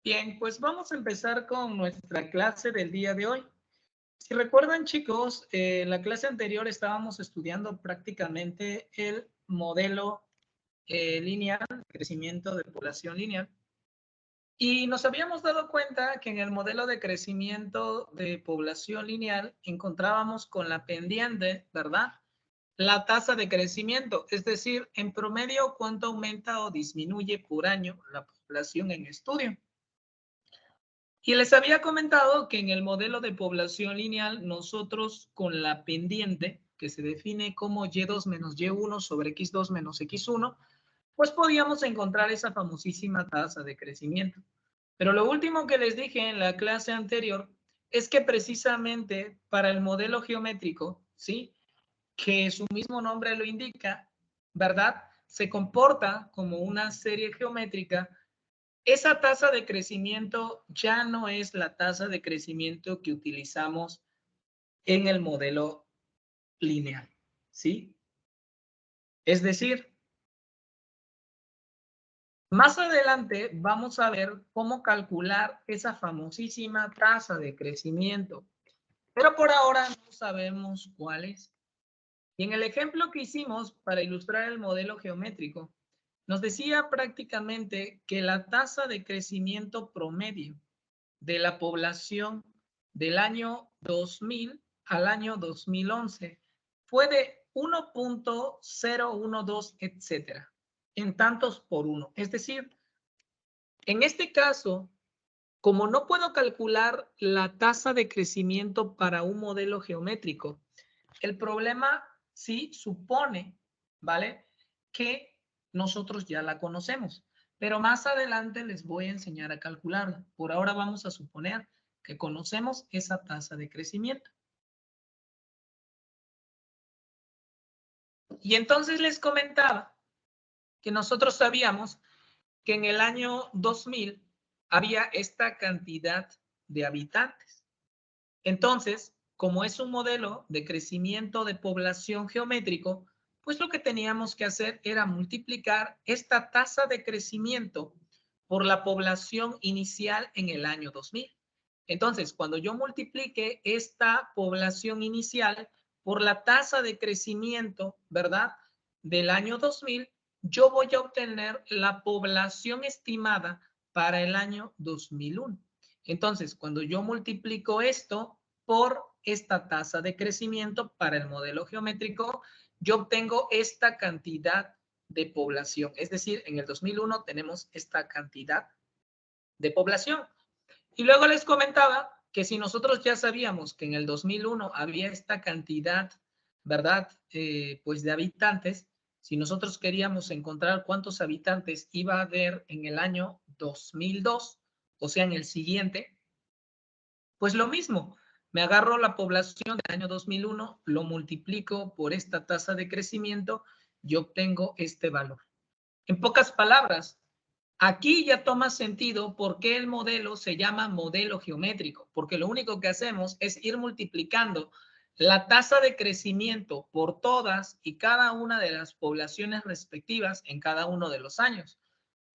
Bien, pues vamos a empezar con nuestra clase del día de hoy. Si recuerdan, chicos, en la clase anterior estábamos estudiando prácticamente el modelo lineal, crecimiento de población lineal, y nos habíamos dado cuenta que en el modelo de crecimiento de población lineal encontrábamos con la pendiente, ¿verdad? La tasa de crecimiento, es decir, en promedio, cuánto aumenta o disminuye por año la población en estudio. Y les había comentado que en el modelo de población lineal, nosotros con la pendiente, que se define como y2 menos y1 sobre x2 menos x1, pues podíamos encontrar esa famosísima tasa de crecimiento. Pero lo último que les dije en la clase anterior es que precisamente para el modelo geométrico, ¿sí? Que su mismo nombre lo indica, ¿verdad? Se comporta como una serie geométrica. Esa tasa de crecimiento ya no es la tasa de crecimiento que utilizamos en el modelo lineal, ¿sí? Es decir, más adelante vamos a ver cómo calcular esa famosísima tasa de crecimiento, pero por ahora no sabemos cuál es. Y en el ejemplo que hicimos para ilustrar el modelo geométrico, nos decía prácticamente que la tasa de crecimiento promedio de la población del año 2000 al año 2011 fue de 1.012, etcétera, en tantos por uno. Es decir, en este caso, como no puedo calcular la tasa de crecimiento para un modelo geométrico, el problema sí supone, ¿vale? Que nosotros ya la conocemos, pero más adelante les voy a enseñar a calcularla. Por ahora vamos a suponer que conocemos esa tasa de crecimiento. Y entonces les comentaba que nosotros sabíamos que en el año 2000 había esta cantidad de habitantes. Entonces, como es un modelo de crecimiento de población geométrico, pues lo que teníamos que hacer era multiplicar esta tasa de crecimiento por la población inicial en el año 2000. Entonces, cuando yo multiplique esta población inicial por la tasa de crecimiento, ¿verdad? Del año 2000, yo voy a obtener la población estimada para el año 2001. Entonces, cuando yo multiplico esto por esta tasa de crecimiento para el modelo geométrico, yo obtengo esta cantidad de población. Es decir, en el 2001 tenemos esta cantidad de población. Y luego les comentaba que si nosotros ya sabíamos que en el 2001 había esta cantidad, ¿verdad? Pues de habitantes, si nosotros queríamos encontrar cuántos habitantes iba a haber en el año 2002, o sea, en el siguiente, pues lo mismo, me agarro la población del año 2001, lo multiplico por esta tasa de crecimiento y obtengo este valor. En pocas palabras, aquí ya toma sentido por qué el modelo se llama modelo geométrico, porque lo único que hacemos es ir multiplicando la tasa de crecimiento por todas y cada una de las poblaciones respectivas en cada uno de los años.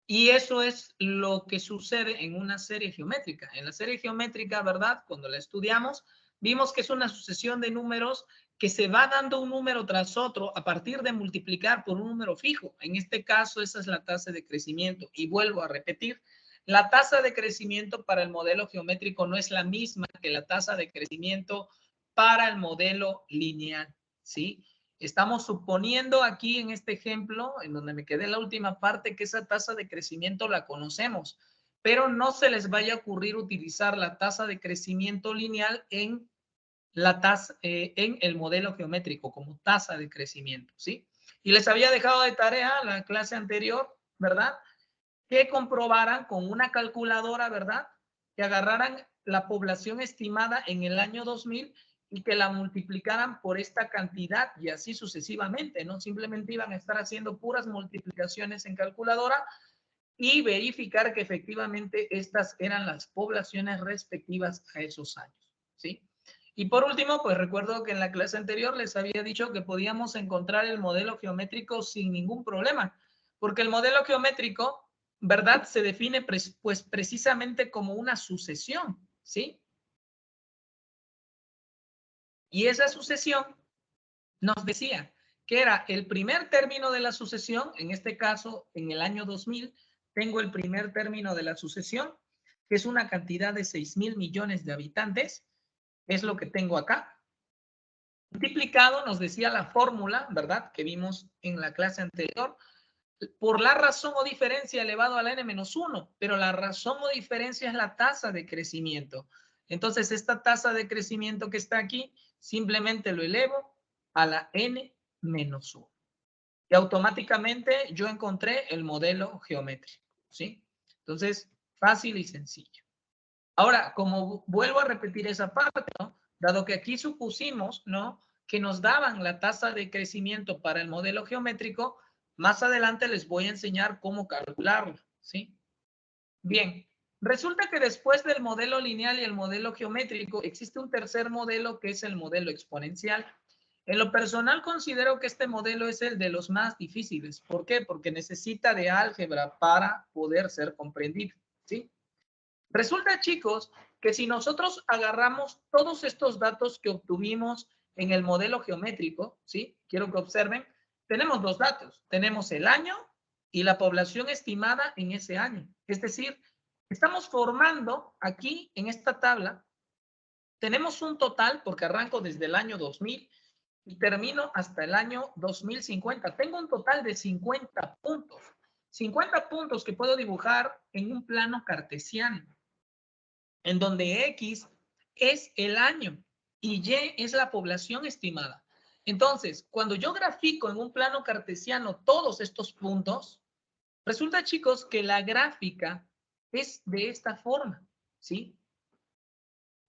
Y eso es lo que sucede en una serie geométrica. En la serie geométrica, ¿verdad? Cuando la estudiamos, vimos que es una sucesión de números que se va dando un número tras otro a partir de multiplicar por un número fijo. En este caso, esa es la tasa de crecimiento. Y vuelvo a repetir, la tasa de crecimiento para el modelo geométrico no es la misma que la tasa de crecimiento para el modelo lineal, ¿sí? Estamos suponiendo aquí en este ejemplo, en donde me quedé en la última parte, que esa tasa de crecimiento la conocemos, pero no se les vaya a ocurrir utilizar la tasa de crecimiento lineal en el modelo geométrico como tasa de crecimiento, ¿sí? Y les había dejado de tarea la clase anterior, ¿verdad? Que comprobaran con una calculadora, ¿verdad? Que agarraran la población estimada en el año 2000 y que la multiplicaran por esta cantidad y así sucesivamente, ¿no? Simplemente iban a estar haciendo puras multiplicaciones en calculadora y verificar que efectivamente estas eran las poblaciones respectivas a esos años, ¿sí? Y por último, pues recuerdo que en la clase anterior les había dicho que podíamos encontrar el modelo geométrico sin ningún problema, porque el modelo geométrico, ¿verdad? Se define pues precisamente como una sucesión, ¿sí? Y esa sucesión nos decía que era el primer término de la sucesión, en este caso, en el año 2000, tengo el primer término de la sucesión, que es una cantidad de 6,000 millones de habitantes, es lo que tengo acá. Multiplicado, nos decía la fórmula, ¿verdad? Que vimos en la clase anterior, por la razón o diferencia elevado a la n-1, pero la razón o diferencia es la tasa de crecimiento. Entonces, esta tasa de crecimiento que está aquí, simplemente lo elevo a la n-1. Y automáticamente yo encontré el modelo geométrico, ¿sí? Entonces, fácil y sencillo. Ahora, como vuelvo a repetir esa parte, ¿no? Dado que aquí supusimos, ¿no?, que nos daban la tasa de crecimiento para el modelo geométrico, más adelante les voy a enseñar cómo calcularlo, ¿sí? Bien, resulta que después del modelo lineal y el modelo geométrico, existe un tercer modelo que es el modelo exponencial. En lo personal considero que este modelo es el de los más difíciles. ¿Por qué? Porque necesita de álgebra para poder ser comprendido, ¿sí? Resulta, chicos, que si nosotros agarramos todos estos datos que obtuvimos en el modelo geométrico, ¿sí? Quiero que observen, tenemos dos datos. Tenemos el año y la población estimada en ese año. Es decir, estamos formando aquí en esta tabla, tenemos un total, porque arranco desde el año 2000 y termino hasta el año 2050. Tengo un total de 50 puntos. 50 puntos que puedo dibujar en un plano cartesiano, en donde X es el año y Y es la población estimada. Entonces, cuando yo grafico en un plano cartesiano todos estos puntos, resulta, chicos, que la gráfica es de esta forma, ¿sí?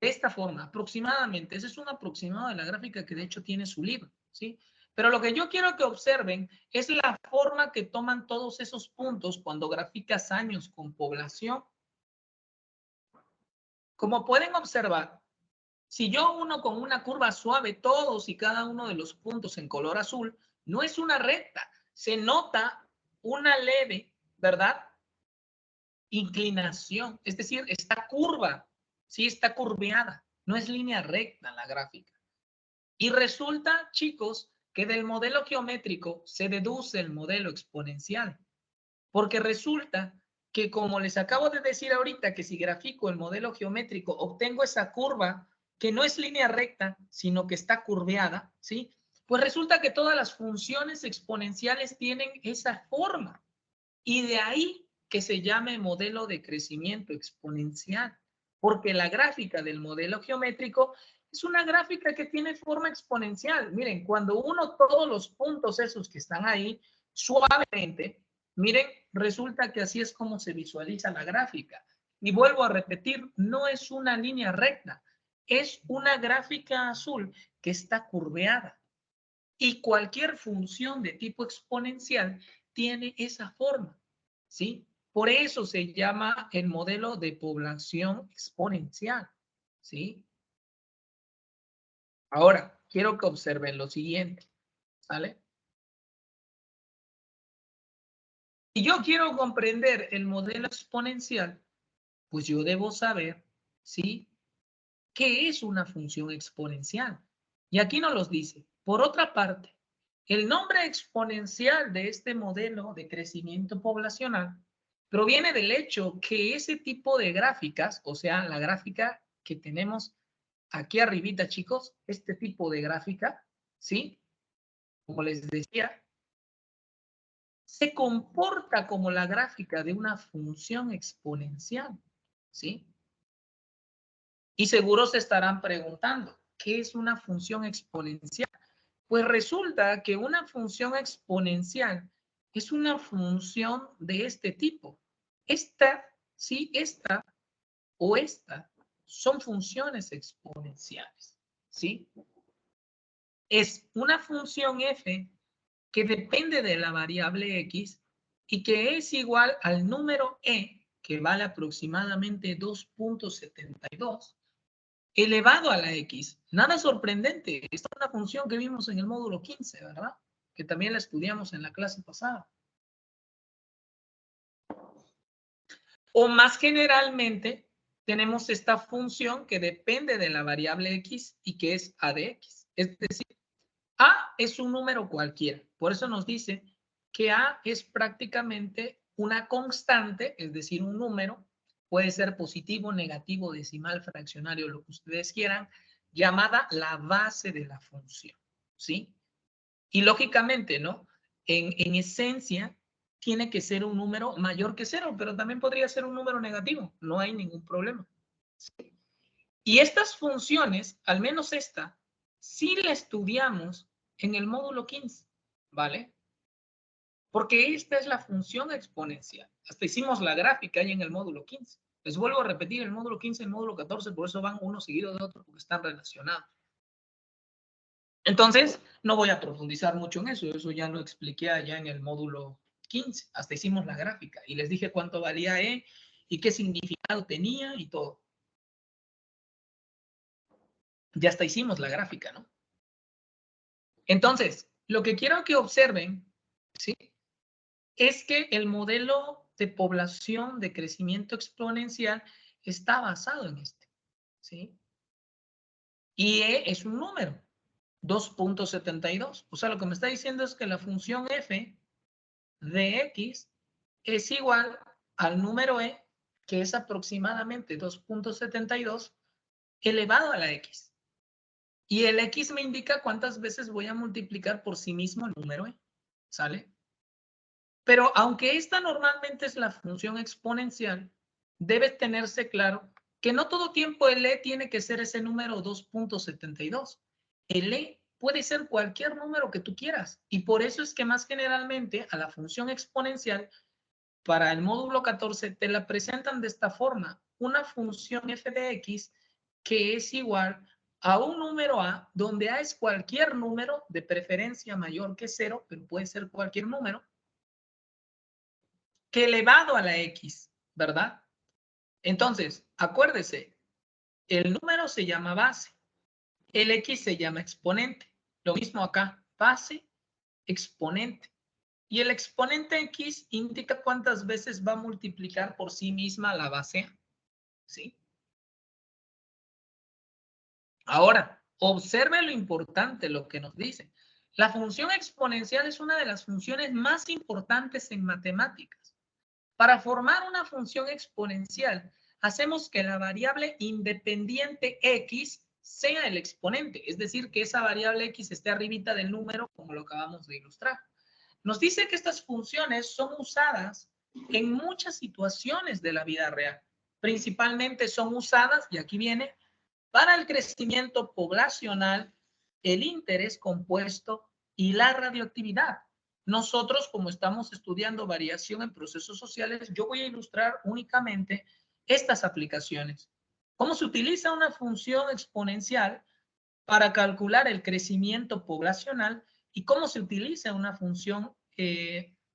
De esta forma, aproximadamente. Ese es un aproximado de la gráfica que de hecho tiene su libro, ¿sí? Pero lo que yo quiero que observen es la forma que toman todos esos puntos cuando graficas años con población. Como pueden observar, si yo uno con una curva suave todos y cada uno de los puntos en color azul, no es una recta, se nota una leve, ¿verdad?, inclinación, es decir, está curva, sí está curveada, no es línea recta la gráfica. Y resulta, chicos, que del modelo geométrico se deduce el modelo exponencial, porque resulta que, como les acabo de decir ahorita, que si grafico el modelo geométrico obtengo esa curva que no es línea recta, sino que está curveada, ¿sí? Pues resulta que todas las funciones exponenciales tienen esa forma. Y de ahí que se llame modelo de crecimiento exponencial, porque la gráfica del modelo geométrico es una gráfica que tiene forma exponencial. Miren, cuando uno todos los puntos esos que están ahí suavemente, miren, resulta que así es como se visualiza la gráfica. Y vuelvo a repetir, no es una línea recta, es una gráfica azul que está curveada. Y cualquier función de tipo exponencial tiene esa forma, ¿sí? Por eso se llama el modelo de población exponencial, ¿sí? Ahora, quiero que observen lo siguiente, ¿sale? Si yo quiero comprender el modelo exponencial, pues yo debo saber, ¿sí?, qué es una función exponencial. Y aquí nos los dice. Por otra parte, el nombre exponencial de este modelo de crecimiento poblacional proviene del hecho que ese tipo de gráficas, o sea, la gráfica que tenemos aquí arribita, chicos, este tipo de gráfica, ¿sí? Como les decía, se comporta como la gráfica de una función exponencial, ¿sí? Y seguro se estarán preguntando, ¿qué es una función exponencial? Pues resulta que una función exponencial es una función de este tipo. Esta, sí, esta o esta son funciones exponenciales, ¿sí? Es una función f que depende de la variable x y que es igual al número e, que vale aproximadamente 2.72, elevado a la x. Nada sorprendente. Esta es una función que vimos en el módulo 15, ¿verdad? Que también la estudiamos en la clase pasada. O más generalmente, tenemos esta función que depende de la variable x y que es a de x. Es decir, a es un número cualquiera. Por eso nos dice que a es prácticamente una constante, es decir, un número, puede ser positivo, negativo, decimal, fraccionario, lo que ustedes quieran, llamada la base de la función, ¿sí? Y lógicamente, ¿no? En esencia, tiene que ser un número mayor que cero, pero también podría ser un número negativo, no hay ningún problema. Y estas funciones, al menos esta, sí la estudiamos en el módulo 15, ¿vale? Porque esta es la función exponencial. Hasta hicimos la gráfica ahí en el módulo 15. Les vuelvo a repetir, el módulo 15 y el módulo 14, por eso van uno seguido de otro, porque están relacionados. Entonces, no voy a profundizar mucho en eso. Eso ya lo expliqué allá en el módulo 15. Hasta hicimos la gráfica y les dije cuánto valía E y qué significado tenía y todo. Ya hasta hicimos la gráfica, ¿no? Entonces, lo que quiero que observen, ¿sí? Es que el modelo de población de crecimiento exponencial está basado en este, ¿sí? Y E es un número, 2.72. O sea, lo que me está diciendo es que la función f de x es igual al número e, que es aproximadamente 2.72 elevado a la x. Y el x me indica cuántas veces voy a multiplicar por sí mismo el número e, ¿sale? Pero aunque esta normalmente es la función exponencial, debe tenerse claro que no todo tiempo el e tiene que ser ese número 2.72. El e puede ser cualquier número que tú quieras. Y por eso es que más generalmente a la función exponencial, para el módulo 14, te la presentan de esta forma. Una función f de x que es igual a un número a, donde a es cualquier número, de preferencia mayor que 0, pero puede ser cualquier número, que elevado a la x, ¿verdad? Entonces, acuérdese, el número se llama base, el x se llama exponente. Lo mismo acá, base, exponente. Y el exponente x indica cuántas veces va a multiplicar por sí misma la base, ¿sí? Ahora, observe lo importante, lo que nos dice. La función exponencial es una de las funciones más importantes en matemáticas. Para formar una función exponencial, hacemos que la variable independiente x sea el exponente, es decir, que esa variable x esté arribita del número, como lo acabamos de ilustrar. Nos dice que estas funciones son usadas en muchas situaciones de la vida real. Principalmente son usadas, y aquí viene, para el crecimiento poblacional, el interés compuesto y la radioactividad. Nosotros, como estamos estudiando variación en procesos sociales, yo voy a ilustrar únicamente estas aplicaciones. ¿Cómo se utiliza una función exponencial para calcular el crecimiento poblacional y cómo se utiliza una función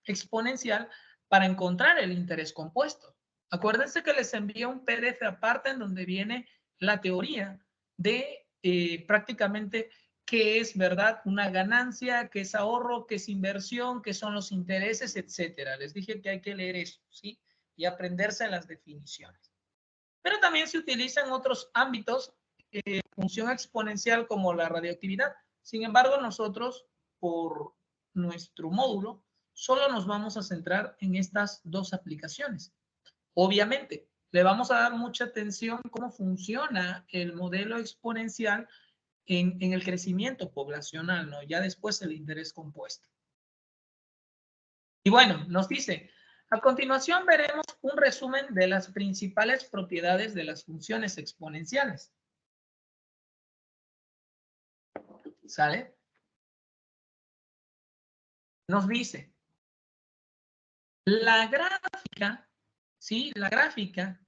exponencial para encontrar el interés compuesto? Acuérdense que les envié un PDF aparte en donde viene la teoría de prácticamente qué es, ¿verdad? Una ganancia, qué es ahorro, qué es inversión, qué son los intereses, etcétera. Les dije que hay que leer eso, ¿sí? Y aprenderse las definiciones. Pero también se utiliza en otros ámbitos función exponencial como la radioactividad. Sin embargo, nosotros, por nuestro módulo, solo nos vamos a centrar en estas dos aplicaciones. Obviamente, le vamos a dar mucha atención a cómo funciona el modelo exponencial en el crecimiento poblacional, ¿no? Ya después el interés compuesto. Y bueno, nos dice, a continuación veremos un resumen de las principales propiedades de las funciones exponenciales. ¿Sale? Nos dice, la gráfica, ¿sí? La gráfica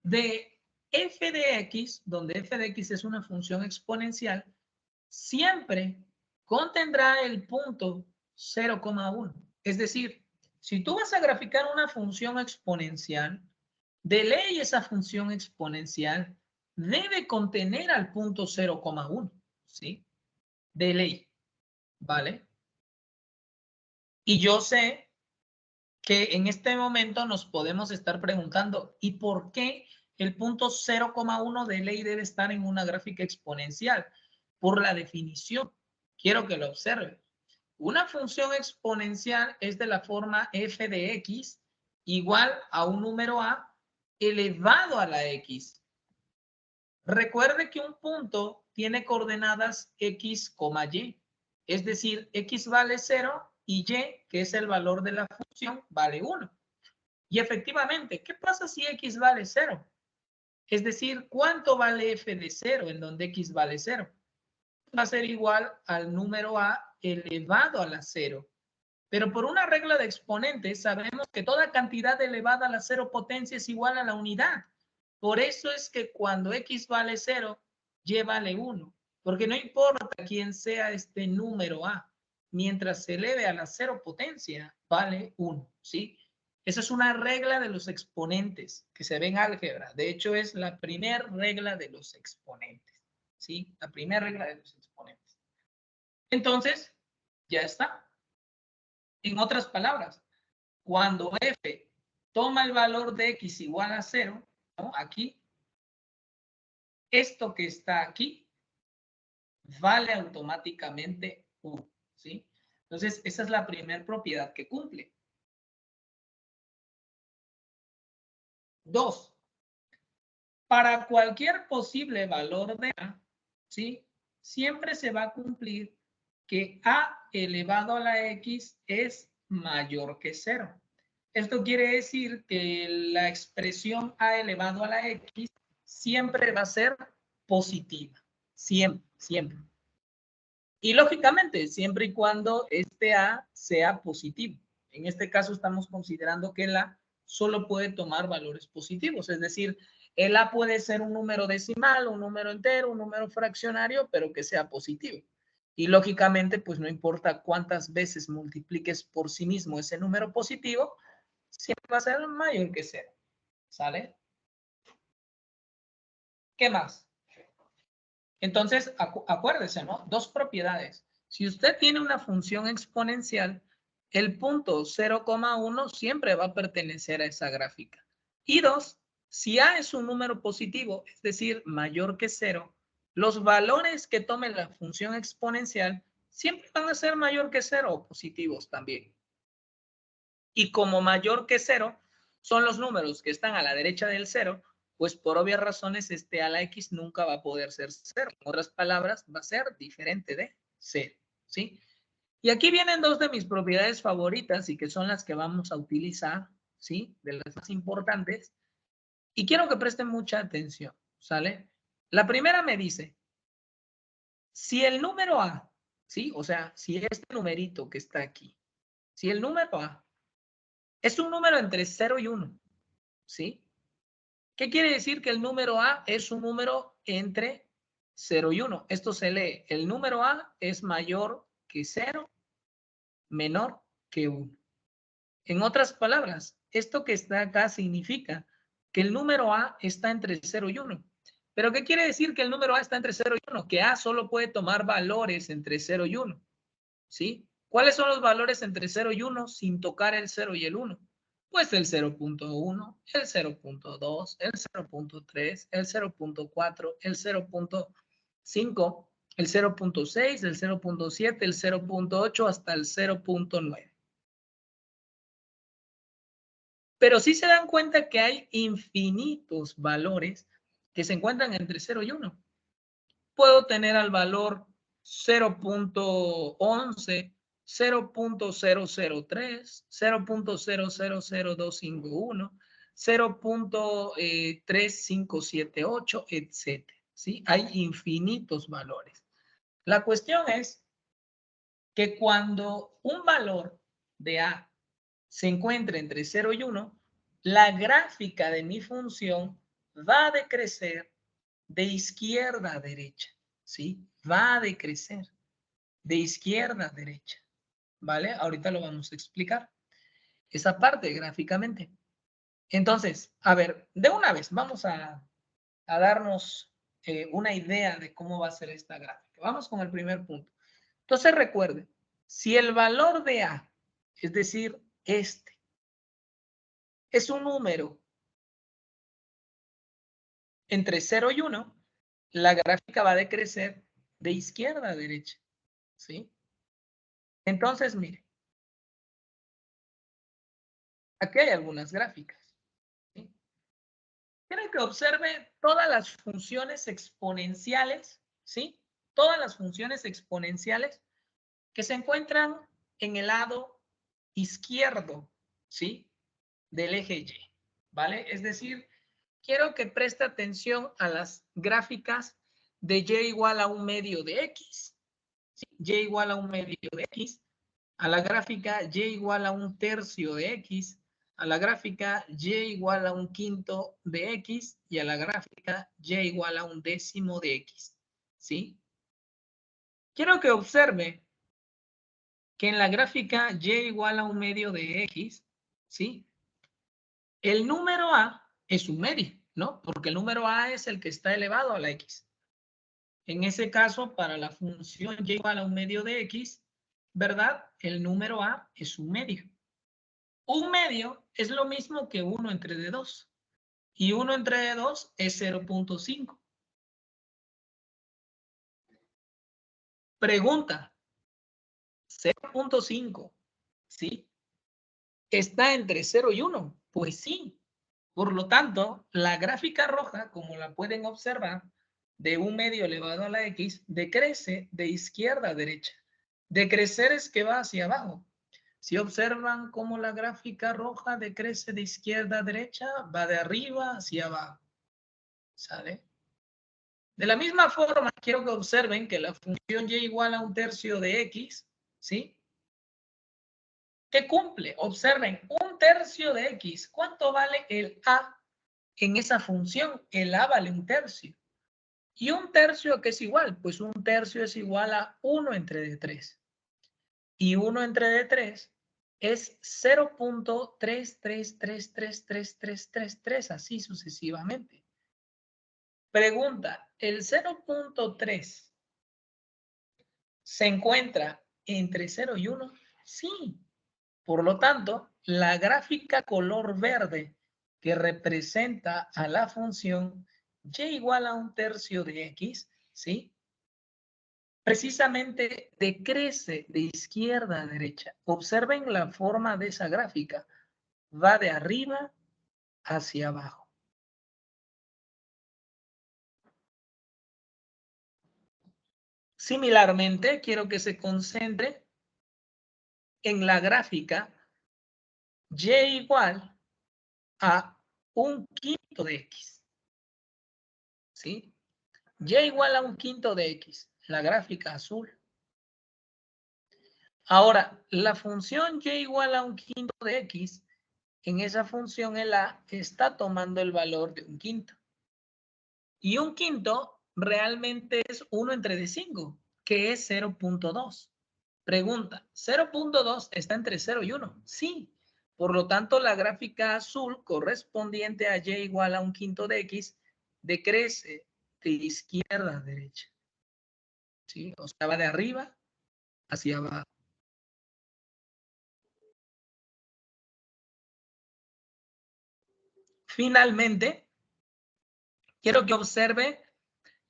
de f de x, donde f de x es una función exponencial, siempre contendrá el punto 0,1. Es decir, si tú vas a graficar una función exponencial, de ley esa función exponencial debe contener al punto 0,1, ¿sí? De ley, ¿vale? Y yo sé que en este momento nos podemos estar preguntando, ¿y por qué el punto 0,1 de ley debe estar en una gráfica exponencial? Por la definición. Quiero que lo observe. Una función exponencial es de la forma f de x igual a un número a elevado a la x. Recuerde que un punto tiene coordenadas x, y. Es decir, x vale 0 y y, que es el valor de la función, vale 1. Y efectivamente, ¿qué pasa si x vale 0? Es decir, ¿cuánto vale f de 0 en donde x vale 0? Va a ser igual al número a elevado a la 0. Pero por una regla de exponentes sabemos que toda cantidad elevada a la 0 potencia es igual a la unidad. Por eso es que cuando x vale 0, y vale 1. Porque no importa quién sea este número a, mientras se eleve a la 0 potencia, vale 1, ¿sí? Esa es una regla de los exponentes que se ve en álgebra. De hecho, es la primera regla de los exponentes, ¿sí? La primera regla de los exponentes. Entonces, ya está. En otras palabras, cuando f toma el valor de x igual a 0, ¿no? Aquí, esto que está aquí vale automáticamente 1, ¿sí? Entonces, esa es la primera propiedad que cumple. 2. Para cualquier posible valor de a, ¿sí? Siempre se va a cumplir que a elevado a la x es mayor que 0. Esto quiere decir que la expresión a elevado a la x siempre va a ser positiva. Siempre, siempre. Y lógicamente, siempre y cuando este a sea positivo. En este caso estamos considerando que el a solo puede tomar valores positivos. Es decir, el a puede ser un número decimal, un número entero, un número fraccionario, pero que sea positivo. Y lógicamente, pues no importa cuántas veces multipliques por sí mismo ese número positivo, siempre va a ser mayor que 0. ¿Sale? ¿Qué más? Entonces, acuérdese, ¿no? Dos propiedades. Si usted tiene una función exponencial, el punto 0,1 siempre va a pertenecer a esa gráfica. Y dos, si a es un número positivo, es decir, mayor que 0, los valores que tome la función exponencial siempre van a ser mayor que 0 o positivos también. Y como mayor que 0 son los números que están a la derecha del 0, pues por obvias razones este a la x nunca va a poder ser 0. En otras palabras, va a ser diferente de 0, ¿sí? Y aquí vienen dos de mis propiedades favoritas y que son las que vamos a utilizar, ¿sí? De las más importantes. Y quiero que presten mucha atención, ¿sale? La primera me dice, si el número a, ¿sí? O sea, si este numerito que está aquí, si el número a es un número entre 0 y 1, ¿sí? ¿Qué quiere decir? Que el número a es un número entre 0 y 1. Esto se lee, el número a es mayor que 0, menor que 1. En otras palabras, esto que está acá significa que el número a está entre 0 y 1. ¿Pero qué quiere decir que el número a está entre 0 y 1? Que a solo puede tomar valores entre 0 y 1, ¿sí? ¿Cuáles son los valores entre 0 y 1 sin tocar el 0 y el 1? Pues el 0.1, el 0.2, el 0.3, el 0.4, el 0.5, el 0.6, el 0.7, el 0.8 hasta el 0.9. Pero sí se dan cuenta que hay infinitos valores que se encuentran entre 0 y 1. Puedo tener al valor 0.11, 0.003, 0.0000251, 0.3578, etc. ¿Sí? Hay infinitos valores. La cuestión es que cuando un valor de A se encuentra entre 0 y 1, la gráfica de mi función va a decrecer de izquierda a derecha, ¿sí? Va a decrecer de izquierda a derecha, ¿vale? Ahorita lo vamos a explicar, esa parte gráficamente. Entonces, a ver, de una vez vamos a darnos una idea de cómo va a ser esta gráfica. Vamos con el primer punto. Entonces, recuerde, si el valor de A, es decir, este, es un número entre 0 y 1, la gráfica va a decrecer de izquierda a derecha, ¿sí? Entonces, mire, aquí hay algunas gráficas, ¿sí? Quiero que observe todas las funciones exponenciales, ¿sí? Todas las funciones exponenciales que se encuentran en el lado izquierdo, ¿sí? Del eje Y, ¿vale? Es decir, quiero que preste atención a las gráficas de Y igual a un medio de X, ¿sí? Y igual a un medio de X, a la gráfica Y igual a un tercio de X, a la gráfica Y igual a un quinto de X y a la gráfica Y igual a un décimo de X, ¿sí? Quiero que observe que en la gráfica Y igual a un medio de X, ¿sí? El número A es un medio, ¿no? Porque el número A es el que está elevado a la X. En ese caso, para la función Y igual a un medio de X, ¿verdad? El número A es un medio. Un medio es lo mismo que 1 entre D2. Y 1 entre D2 es 0.5. Pregunta, 0.5, ¿sí? ¿Está entre 0 y 1? Pues sí. Por lo tanto, la gráfica roja, como la pueden observar, de un medio elevado a la X, decrece de izquierda a derecha. Decrecer es que va hacia abajo. Si observan cómo la gráfica roja decrece de izquierda a derecha, va de arriba hacia abajo. ¿Sale? De la misma forma, quiero que observen que la función y igual a un tercio de X, ¿sí? ¿Qué cumple? Observen, un tercio de X. ¿Cuánto vale el A en esa función? El A vale un tercio. ¿Y un tercio qué es igual? Pues un tercio es igual a 1 entre D3. Y 1 entre D3 es 0.3333333, así sucesivamente. Pregunta, ¿el 0.3 se encuentra entre 0 y 1? Sí. Por lo tanto, la gráfica color verde que representa a la función y igual a un tercio de X, ¿sí? Precisamente decrece de izquierda a derecha. Observen la forma de esa gráfica. Va de arriba hacia abajo. Similarmente, quiero que se concentre en la gráfica y igual a un quinto de X, ¿sí? Y igual a un quinto de X, la gráfica azul. Ahora, la función y igual a un quinto de X, en esa función el A está tomando el valor de un quinto. Y un quinto realmente es 1 entre D5, que es 0.2. Pregunta, ¿0.2 está entre 0 y 1? Sí. Por lo tanto, la gráfica azul correspondiente a Y igual a un quinto de X decrece de izquierda a derecha. ¿Sí? O sea, va de arriba hacia abajo. Finalmente, quiero que observe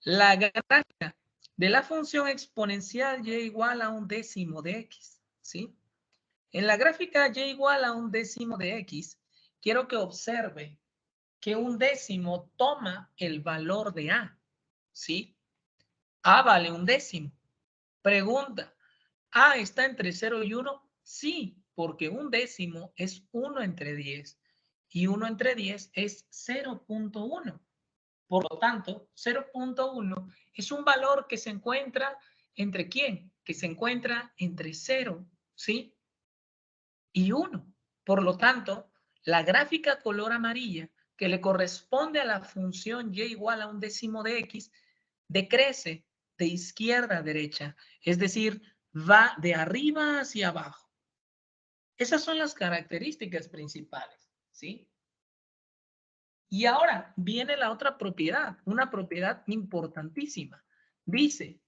la gráfica de la función exponencial Y igual a un décimo de X. ¿Sí? En la gráfica Y igual a un décimo de X, quiero que observe que un décimo toma el valor de A. ¿Sí? A vale un décimo. Pregunta, ¿A está entre 0 y 1? Sí, porque un décimo es 1 entre 10 y 1 entre 10 es 0.1. Por lo tanto, 0.1 es un valor que se encuentra entre ¿quién? Que se encuentra entre 0, ¿sí? Y 1. Por lo tanto, la gráfica color amarilla que le corresponde a la función y igual a un décimo de X decrece de izquierda a derecha, es decir, va de arriba hacia abajo. Esas son las características principales, ¿sí? Y ahora viene la otra propiedad, una propiedad importantísima. Dice,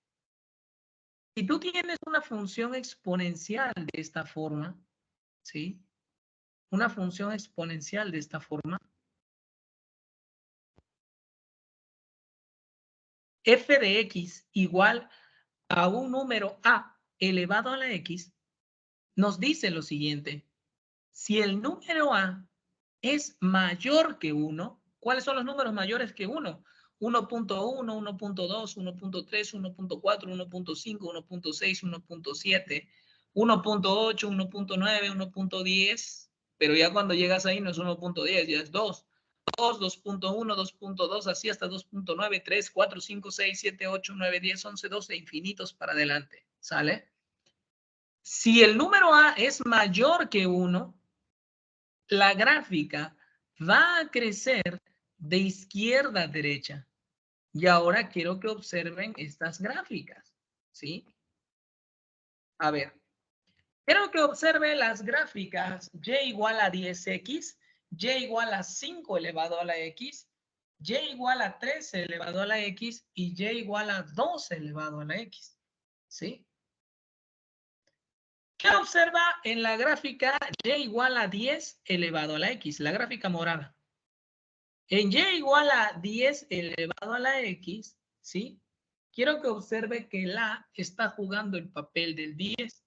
si tú tienes una función exponencial de esta forma, ¿sí? una función exponencial de esta forma? F de X igual a un número A elevado a la X nos dice lo siguiente. Si el número A es mayor que 1, ¿cuáles son los números mayores que 1? 1.1, 1.2, 1.3, 1.4, 1.5, 1.6, 1.7, 1.8, 1.9, 1.10, pero ya cuando llegas ahí no es 1.10, ya es 2. 2, 2.1, 2.2, así hasta 2.9, 3, 4, 5, 6, 7, 8, 9, 10, 11, 12, infinitos para adelante, ¿sale? Si el número A es mayor que 1, la gráfica va a crecer de izquierda a derecha. Y ahora quiero que observen estas gráficas, ¿sí? A ver, quiero que observen las gráficas y igual a 10x, y igual a 5 elevado a la x, y igual a 13 elevado a la x y y igual a 2 elevado a la x, ¿sí? ¿Qué observa en la gráfica y igual a 10 elevado a la x? La gráfica morada. En y igual a 10 elevado a la x, ¿sí? Quiero que observe que la está jugando el papel del 10.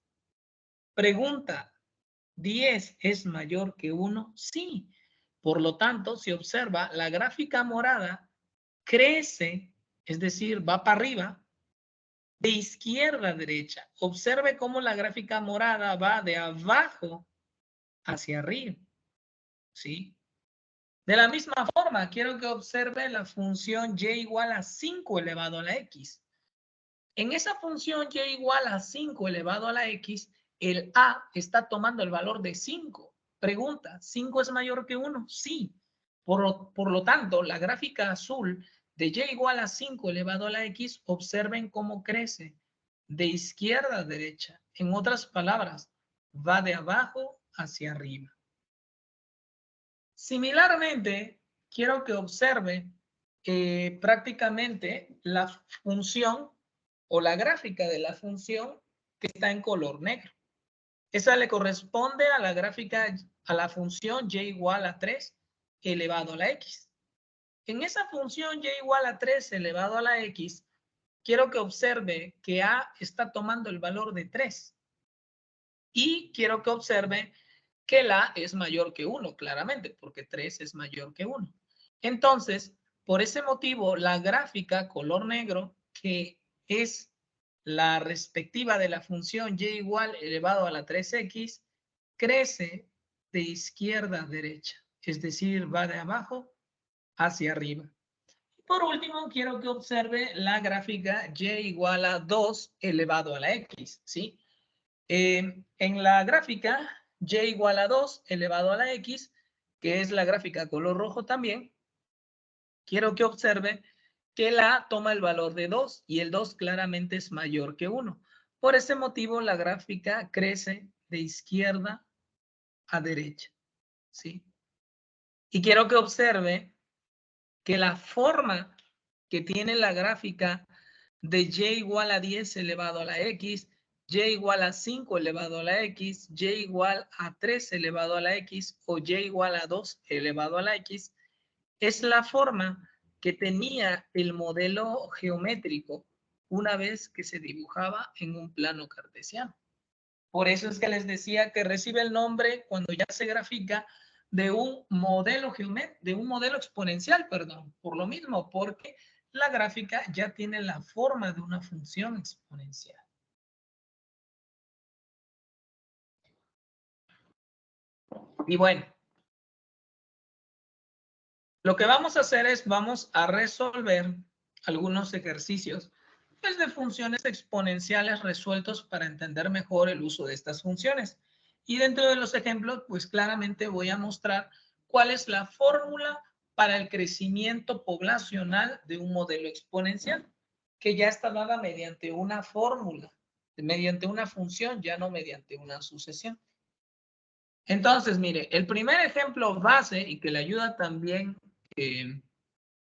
Pregunta, ¿10 es mayor que 1? Sí. Por lo tanto, si observa, la gráfica morada crece, es decir, va para arriba, de izquierda a derecha. Observe cómo la gráfica morada va de abajo hacia arriba, ¿sí? De la misma forma, quiero que observe la función y igual a 5 elevado a la x. En esa función y igual a 5 elevado a la x, el a está tomando el valor de 5. Pregunta, ¿5 es mayor que 1? Sí. Por lo tanto, la gráfica azul de y igual a 5 elevado a la x, observen cómo crece de izquierda a derecha. En otras palabras, va de abajo hacia arriba. Similarmente, quiero que observe prácticamente la función o la gráfica de la función que está en color negro. Esa le corresponde a la gráfica, a la función y igual a 3 elevado a la x. En esa función y igual a 3 elevado a la x, quiero que observe que a está tomando el valor de 3. Y quiero que observe que la es mayor que 1, claramente, porque 3 es mayor que 1. Entonces, por ese motivo, la gráfica color negro, que es la respectiva de la función y igual elevado a la 3x, crece de izquierda a derecha, es decir, va de abajo hacia arriba. Por último, quiero que observe la gráfica y igual a 2 elevado a la x, ¿sí? En la gráfica y igual a 2 elevado a la x, que es la gráfica color rojo también, quiero que observe que la toma el valor de 2 y el 2 claramente es mayor que 1. Por ese motivo, la gráfica crece de izquierda a derecha, ¿sí? Y quiero que observe que la forma que tiene la gráfica de y igual a 10 elevado a la x, y igual a 5 elevado a la x, y igual a 3 elevado a la x o y igual a 2 elevado a la x, es la forma que tenía el modelo geométrico una vez que se dibujaba en un plano cartesiano. Por eso es que les decía que recibe el nombre cuando ya se grafica de un modelo de un modelo exponencial, perdón, por lo mismo, porque la gráfica ya tiene la forma de una función exponencial. Y bueno, lo que vamos a hacer es, vamos a resolver algunos ejercicios pues, de funciones exponenciales resueltos para entender mejor el uso de estas funciones. Y dentro de los ejemplos, pues claramente voy a mostrar cuál es la fórmula para el crecimiento poblacional de un modelo exponencial, que ya está dada mediante una fórmula, mediante una función, ya no mediante una sucesión. Entonces, mire, el primer ejemplo base y que le ayuda también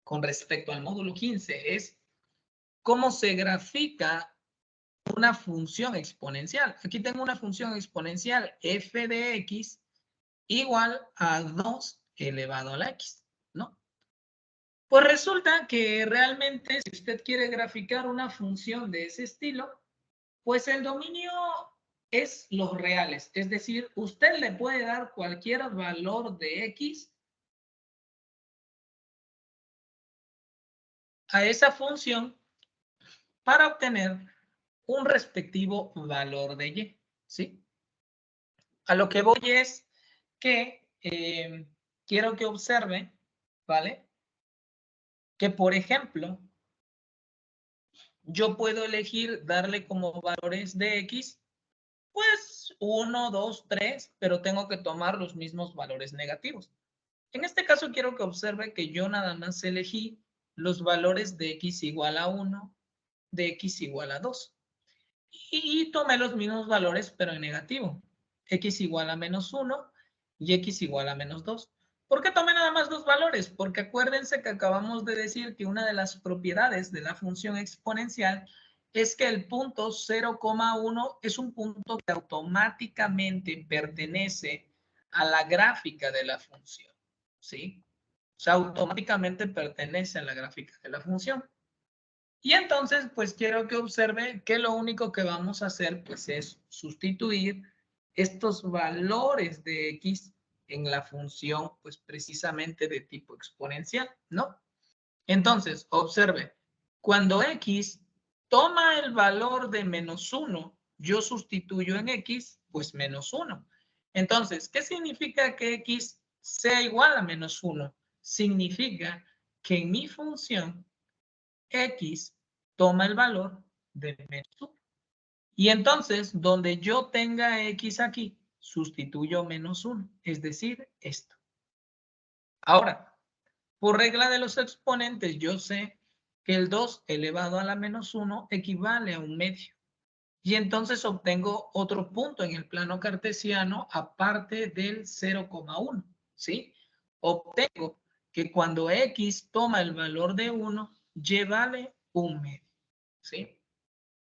con respecto al módulo 15 es cómo se grafica una función exponencial. Aquí tengo una función exponencial f de x igual a 2 elevado a la x, ¿no? Pues resulta que realmente si usted quiere graficar una función de ese estilo, pues el dominio es los reales. Es decir, usted le puede dar cualquier valor de x a esa función para obtener un respectivo valor de y, ¿sí? A lo que voy es que quiero que observe, ¿vale? Que, por ejemplo, yo puedo elegir darle como valores de x, pues 1, 2, 3, pero tengo que tomar los mismos valores negativos. En este caso quiero que observe que yo nada más elegí los valores de x igual a 1, de x igual a 2. Y tomé los mismos valores, pero en negativo. X igual a menos 1 y x igual a menos 2. ¿Por qué tomé nada más dos valores? Porque acuérdense que acabamos de decir que una de las propiedades de la función exponencial es que el punto 0,1 es un punto que automáticamente pertenece a la gráfica de la función, ¿sí? O sea, automáticamente pertenece a la gráfica de la función. Y entonces, pues quiero que observe que lo único que vamos a hacer, pues es sustituir estos valores de x en la función, pues precisamente de tipo exponencial, ¿no? Entonces, observe, cuando x toma el valor de menos 1, yo sustituyo en x, pues menos 1. Entonces, ¿qué significa que x sea igual a menos 1? Significa que en mi función x toma el valor de menos 1. Y entonces, donde yo tenga x aquí, sustituyo menos 1, es decir, esto. Ahora, por regla de los exponentes, yo sé que el 2 elevado a la menos 1 equivale a un medio. Y entonces obtengo otro punto en el plano cartesiano aparte del 0,1, ¿sí? Obtengo que cuando x toma el valor de 1, y vale un medio, ¿sí?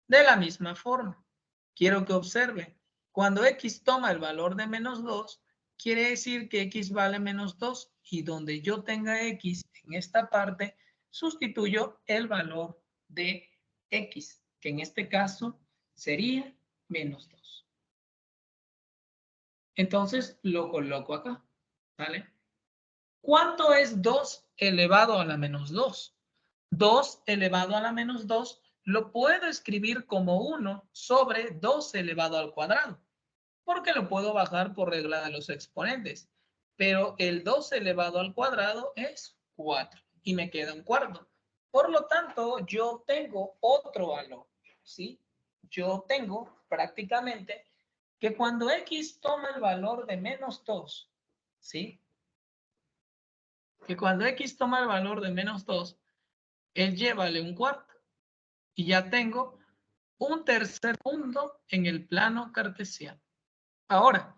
De la misma forma, quiero que observe, cuando x toma el valor de menos 2, quiere decir que x vale menos 2 y donde yo tenga x en esta parte, sustituyo el valor de x, que en este caso sería menos 2. Entonces lo coloco acá, ¿vale? ¿Cuánto es 2 elevado a la menos 2? 2 elevado a la menos 2 lo puedo escribir como 1 sobre 2 elevado al cuadrado, porque lo puedo bajar por regla de los exponentes. Pero el 2 elevado al cuadrado es 4 y me queda un cuarto. Por lo tanto, yo tengo otro valor, ¿sí? Yo tengo prácticamente que cuando x toma el valor de menos 2, ¿sí? Que cuando x toma el valor de menos 2, el y vale un cuarto. Y ya tengo un tercer punto en el plano cartesiano. Ahora,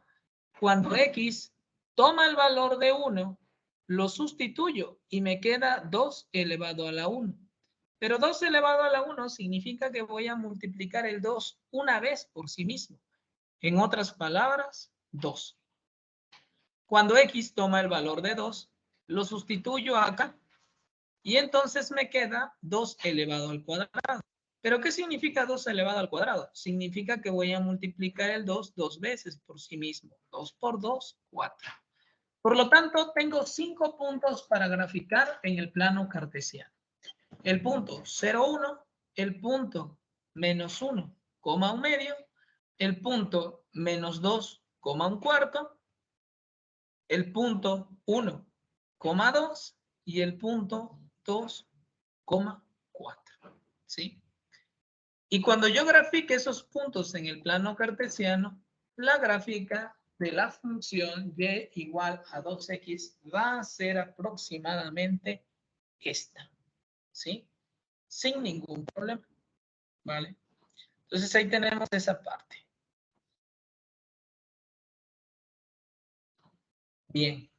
cuando x toma el valor de 1, lo sustituyo y me queda 2 elevado a la 1. Pero 2 elevado a la 1 significa que voy a multiplicar el 2 una vez por sí mismo. En otras palabras, 2. Cuando x toma el valor de 2, lo sustituyo acá. Y entonces me queda 2 elevado al cuadrado. ¿Pero qué significa 2 elevado al cuadrado? Significa que voy a multiplicar el 2 dos veces por sí mismo. 2 por 2, 4. Por lo tanto, tengo 5 puntos para graficar en el plano cartesiano. El punto 0, 1, el punto menos 1, un medio, el punto menos 2, un cuarto, el punto 1, 2 y el punto 2, 4. ¿Sí? Y cuando yo grafique esos puntos en el plano cartesiano, la gráfica de la función y igual a 2x va a ser aproximadamente esta, ¿sí? Sin ningún problema, ¿vale? Entonces ahí tenemos esa parte. Bien.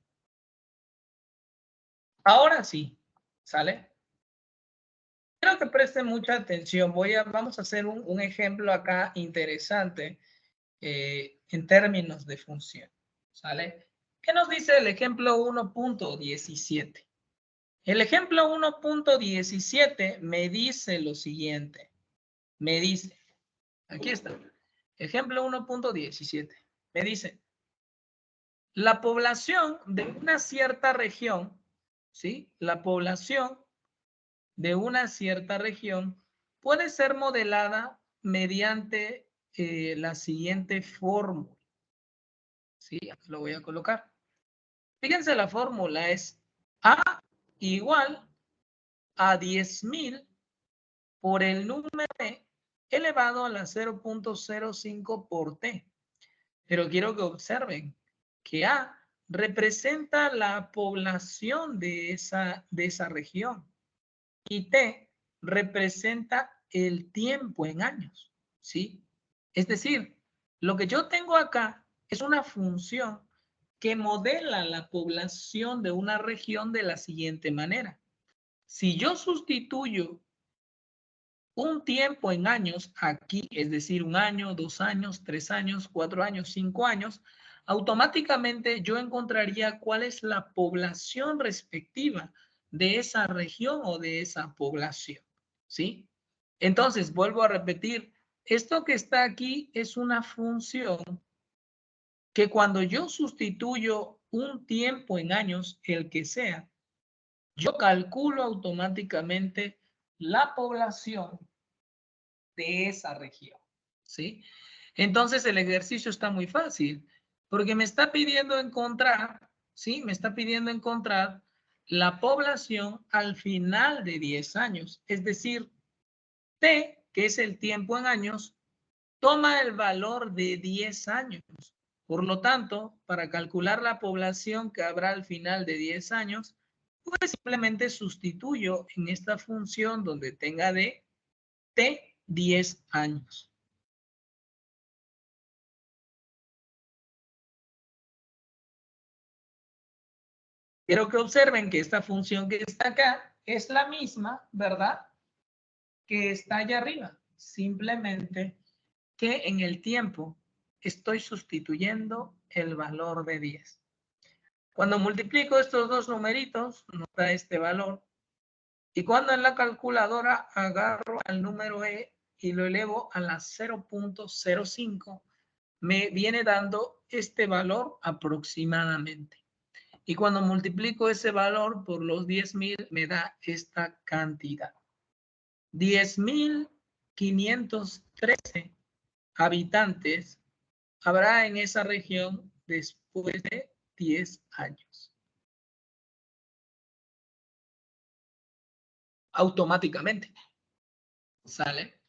Ahora sí, ¿sale? Quiero que presten mucha atención. Vamos a hacer un ejemplo acá interesante en términos de función, ¿sale? ¿Qué nos dice el ejemplo 1.17? El ejemplo 1.17 me dice lo siguiente. Me dice, aquí está, ejemplo 1.17. Me dice, la población de una cierta región, ¿sí? La población de una cierta región puede ser modelada mediante la siguiente fórmula. ¿Sí? Aquí lo voy a colocar. Fíjense, la fórmula es A igual a 10.000 por el número T elevado a la 0.05 por T. Pero quiero que observen que A representa la población de esa región y T representa el tiempo en años, ¿sí? Es decir, lo que yo tengo acá es una función que modela la población de una región de la siguiente manera. Si yo sustituyo un tiempo en años aquí, es decir, 1 año, 2 años, 3 años, 4 años, 5 años, automáticamente yo encontraría cuál es la población respectiva de esa región o de esa población, ¿sí? Entonces, vuelvo a repetir, esto que está aquí es una función que cuando yo sustituyo un tiempo en años, el que sea, yo calculo automáticamente la población de esa región, ¿sí? Entonces el ejercicio está muy fácil, porque me está pidiendo encontrar, ¿sí? Me está pidiendo encontrar la población al final de 10 años, es decir, T, que es el tiempo en años, toma el valor de 10 años. Por lo tanto, para calcular la población que habrá al final de 10 años, pues simplemente sustituyo en esta función donde tenga de T 10 años. Quiero que observen que esta función que está acá es la misma, ¿verdad? Que está allá arriba. Simplemente que en el tiempo estoy sustituyendo el valor de 10. Cuando multiplico estos dos numeritos, nos da este valor. Y cuando en la calculadora agarro al número E y lo elevo a la 0.05, me viene dando este valor aproximadamente. Y cuando multiplico ese valor por los 10.000, me da esta cantidad. 10.513 habitantes habrá en esa región después de 10 años. Automáticamente. ¿Sale?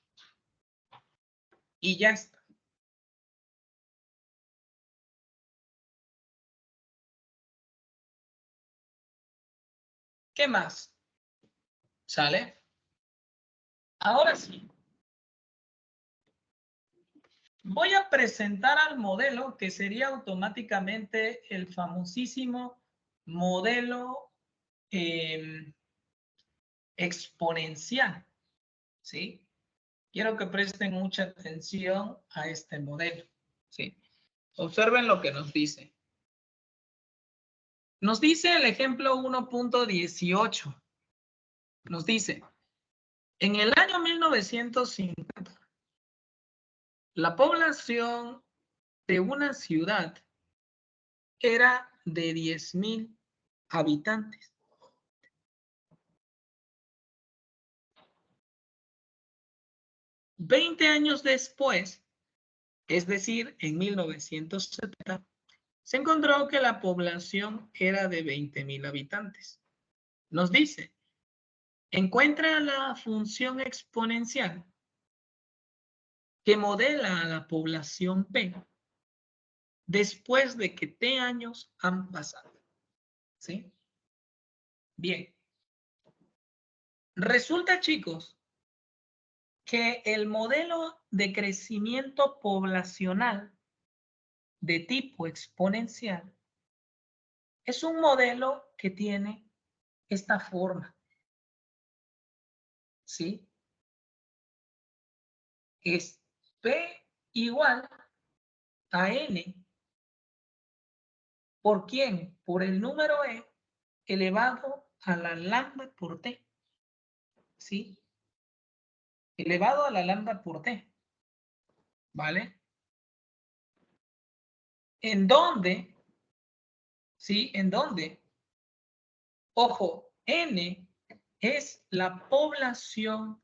Y ya está. ¿Qué más? ¿Sale? Ahora sí. Voy a presentar al modelo que sería automáticamente el famosísimo modelo exponencial. ¿Sí? Quiero que presten mucha atención a este modelo. ¿Sí? Observen lo que nos dice. Nos dice el ejemplo 1.18. Nos dice, en el año 1950, la población de una ciudad era de 10.000 habitantes. Veinte años después, es decir, en 1970, se encontró que la población era de 20.000 habitantes. Nos dice, encuentra la función exponencial que modela a la población P después de que T años han pasado. ¿Sí? Bien. Resulta, chicos, que el modelo de crecimiento poblacional de tipo exponencial es un modelo que tiene esta forma. ¿Sí? Es P igual a N ¿Por quién? Por el número E elevado a la lambda por T. ¿Sí? Elevado a la lambda por T. ¿Vale? ¿En dónde? ¿Sí? ¿En dónde? Ojo, N es la población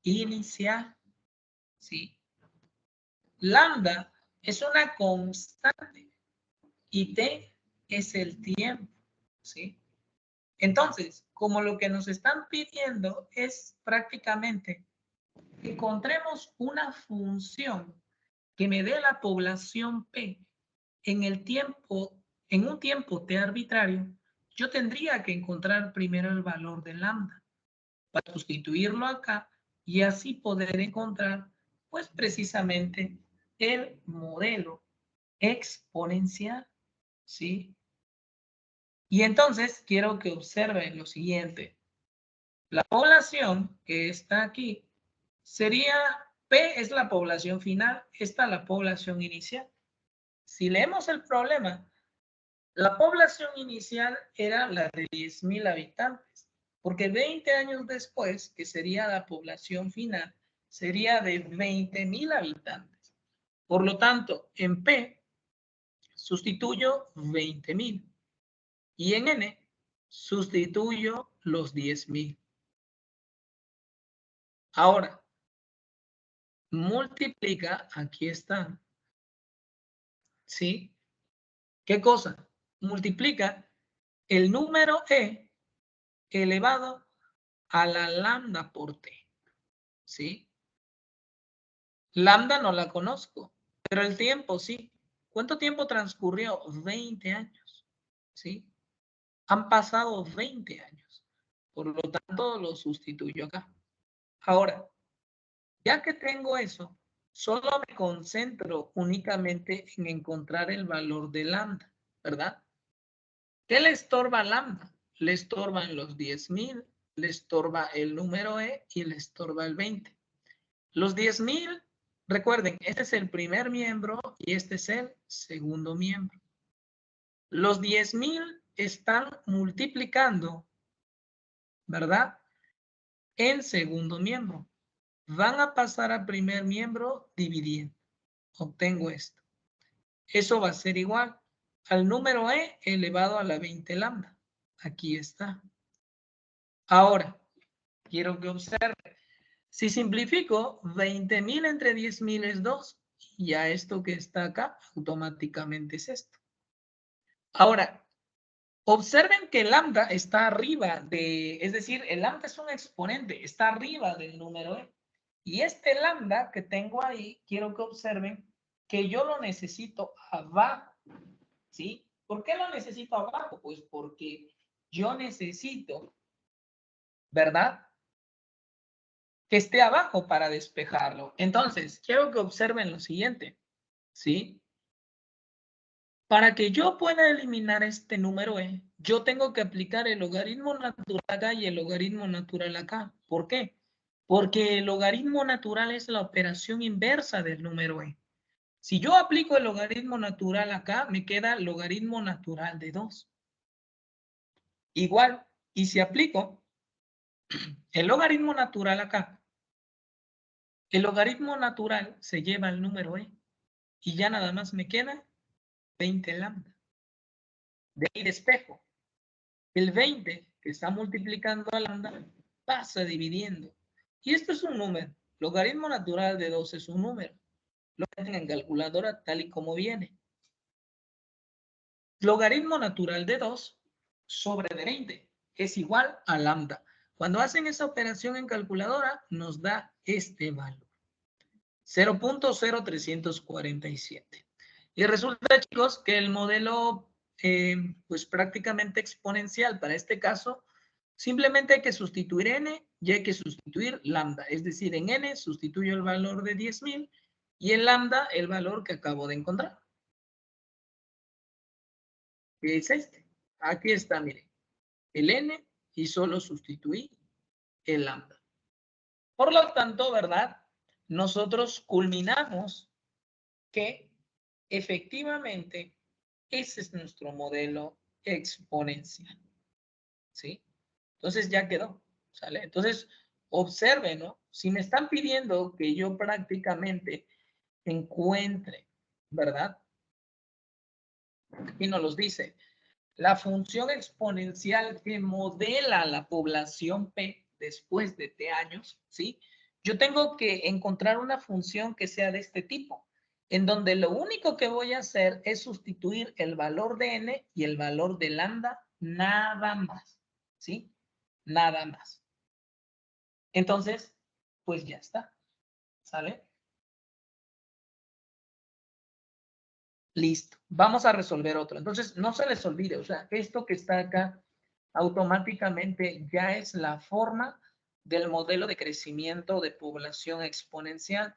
inicial. ¿Sí? Lambda es una constante y T es el tiempo. ¿Sí? Entonces, como lo que nos están pidiendo es prácticamente que encontremos una función que me dé la población P en el tiempo, en un tiempo T arbitrario, yo tendría que encontrar primero el valor de lambda para sustituirlo acá y así poder encontrar, pues precisamente, el modelo exponencial, ¿sí? Y entonces quiero que observen lo siguiente. La población que está aquí sería, P es la población final, esta la población inicial. Si leemos el problema, la población inicial era la de 10,000 habitantes, porque 20 años después, que sería la población final, sería de 20,000 habitantes. Por lo tanto, en P sustituyo 20,000 y en N sustituyo los 10,000. Ahora, multiplica, aquí está, ¿sí? ¿Qué cosa? Multiplica el número E elevado a la lambda por T, ¿sí? Lambda no la conozco, pero el tiempo sí. ¿Cuánto tiempo transcurrió? 20 años, ¿sí? Han pasado 20 años. Por lo tanto, lo sustituyo acá. Ahora, ya que tengo eso, solo me concentro únicamente en encontrar el valor de lambda, ¿verdad? ¿Qué le estorba lambda? Le estorban los 10,000, le estorba el número E y le estorba el 20. Los 10,000, recuerden, este es el primer miembro y este es el segundo miembro. Los 10,000 están multiplicando, ¿verdad? En segundo miembro. Van a pasar a primer miembro dividiendo. Obtengo esto. Eso va a ser igual al número E elevado a la 20 lambda. Aquí está. Ahora, quiero que observen. Si simplifico, 20,000 entre 10,000 es 2. Y ya esto que está acá automáticamente es esto. Ahora, observen que el lambda está arriba es decir, el lambda es un exponente, está arriba del número E. Y este lambda que tengo ahí, quiero que observen que yo lo necesito abajo, ¿sí? ¿Por qué lo necesito abajo? Pues porque yo necesito, ¿verdad? Que esté abajo para despejarlo. Entonces, quiero que observen lo siguiente, ¿sí? Para que yo pueda eliminar este número E, yo tengo que aplicar el logaritmo natural acá y el logaritmo natural acá. ¿Por qué? Porque el logaritmo natural es la operación inversa del número E. Si yo aplico el logaritmo natural acá, me queda el logaritmo natural de 2. Igual, y si aplico el logaritmo natural acá, el logaritmo natural se lleva el número E y ya nada más me queda 20 lambda. De ahí despejo. El 20 que está multiplicando a lambda pasa dividiendo. Y esto es un número. Logaritmo natural de 2 es un número. Lo meten en calculadora tal y como viene. Logaritmo natural de 2 sobre de 20 es igual a lambda. Cuando hacen esa operación en calculadora, nos da este valor. 0.0347. Y resulta, chicos, que el modelo, pues prácticamente exponencial para este caso, simplemente hay que sustituir n y hay que sustituir lambda. Es decir, en n sustituyo el valor de 10,000 y en lambda el valor que acabo de encontrar. ¿Qué es este? Aquí está, miren. El n y solo sustituí el lambda. Por lo tanto, ¿verdad? Nosotros culminamos que efectivamente Ese es nuestro modelo exponencial. ¿Sí? Entonces ya quedó. ¿Sale? Entonces, observen, ¿no? Si me están pidiendo que yo prácticamente encuentre, ¿verdad? Aquí nos los dice. La función exponencial que modela la población P después de T años, ¿sí? Yo tengo que encontrar una función que sea de este tipo, en donde lo único que voy a hacer es sustituir el valor de n y el valor de lambda, nada más, ¿sí? Nada más. Entonces, pues ya está, ¿sale? Listo. Vamos a resolver otro. Entonces, no se les olvide, o sea, esto que está acá automáticamente ya es la forma del modelo de crecimiento de población exponencial.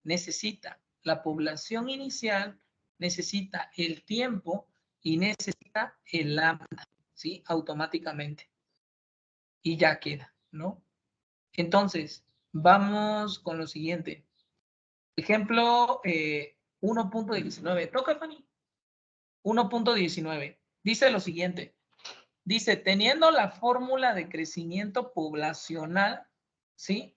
Necesita la población inicial, necesita el tiempo y necesita el lambda, ¿sí? Automáticamente. Y ya queda, ¿no? Entonces, vamos con lo siguiente. Ejemplo 1.19. Toca, Fanny. 1.19. Dice lo siguiente. Dice, teniendo la fórmula de crecimiento poblacional, ¿sí?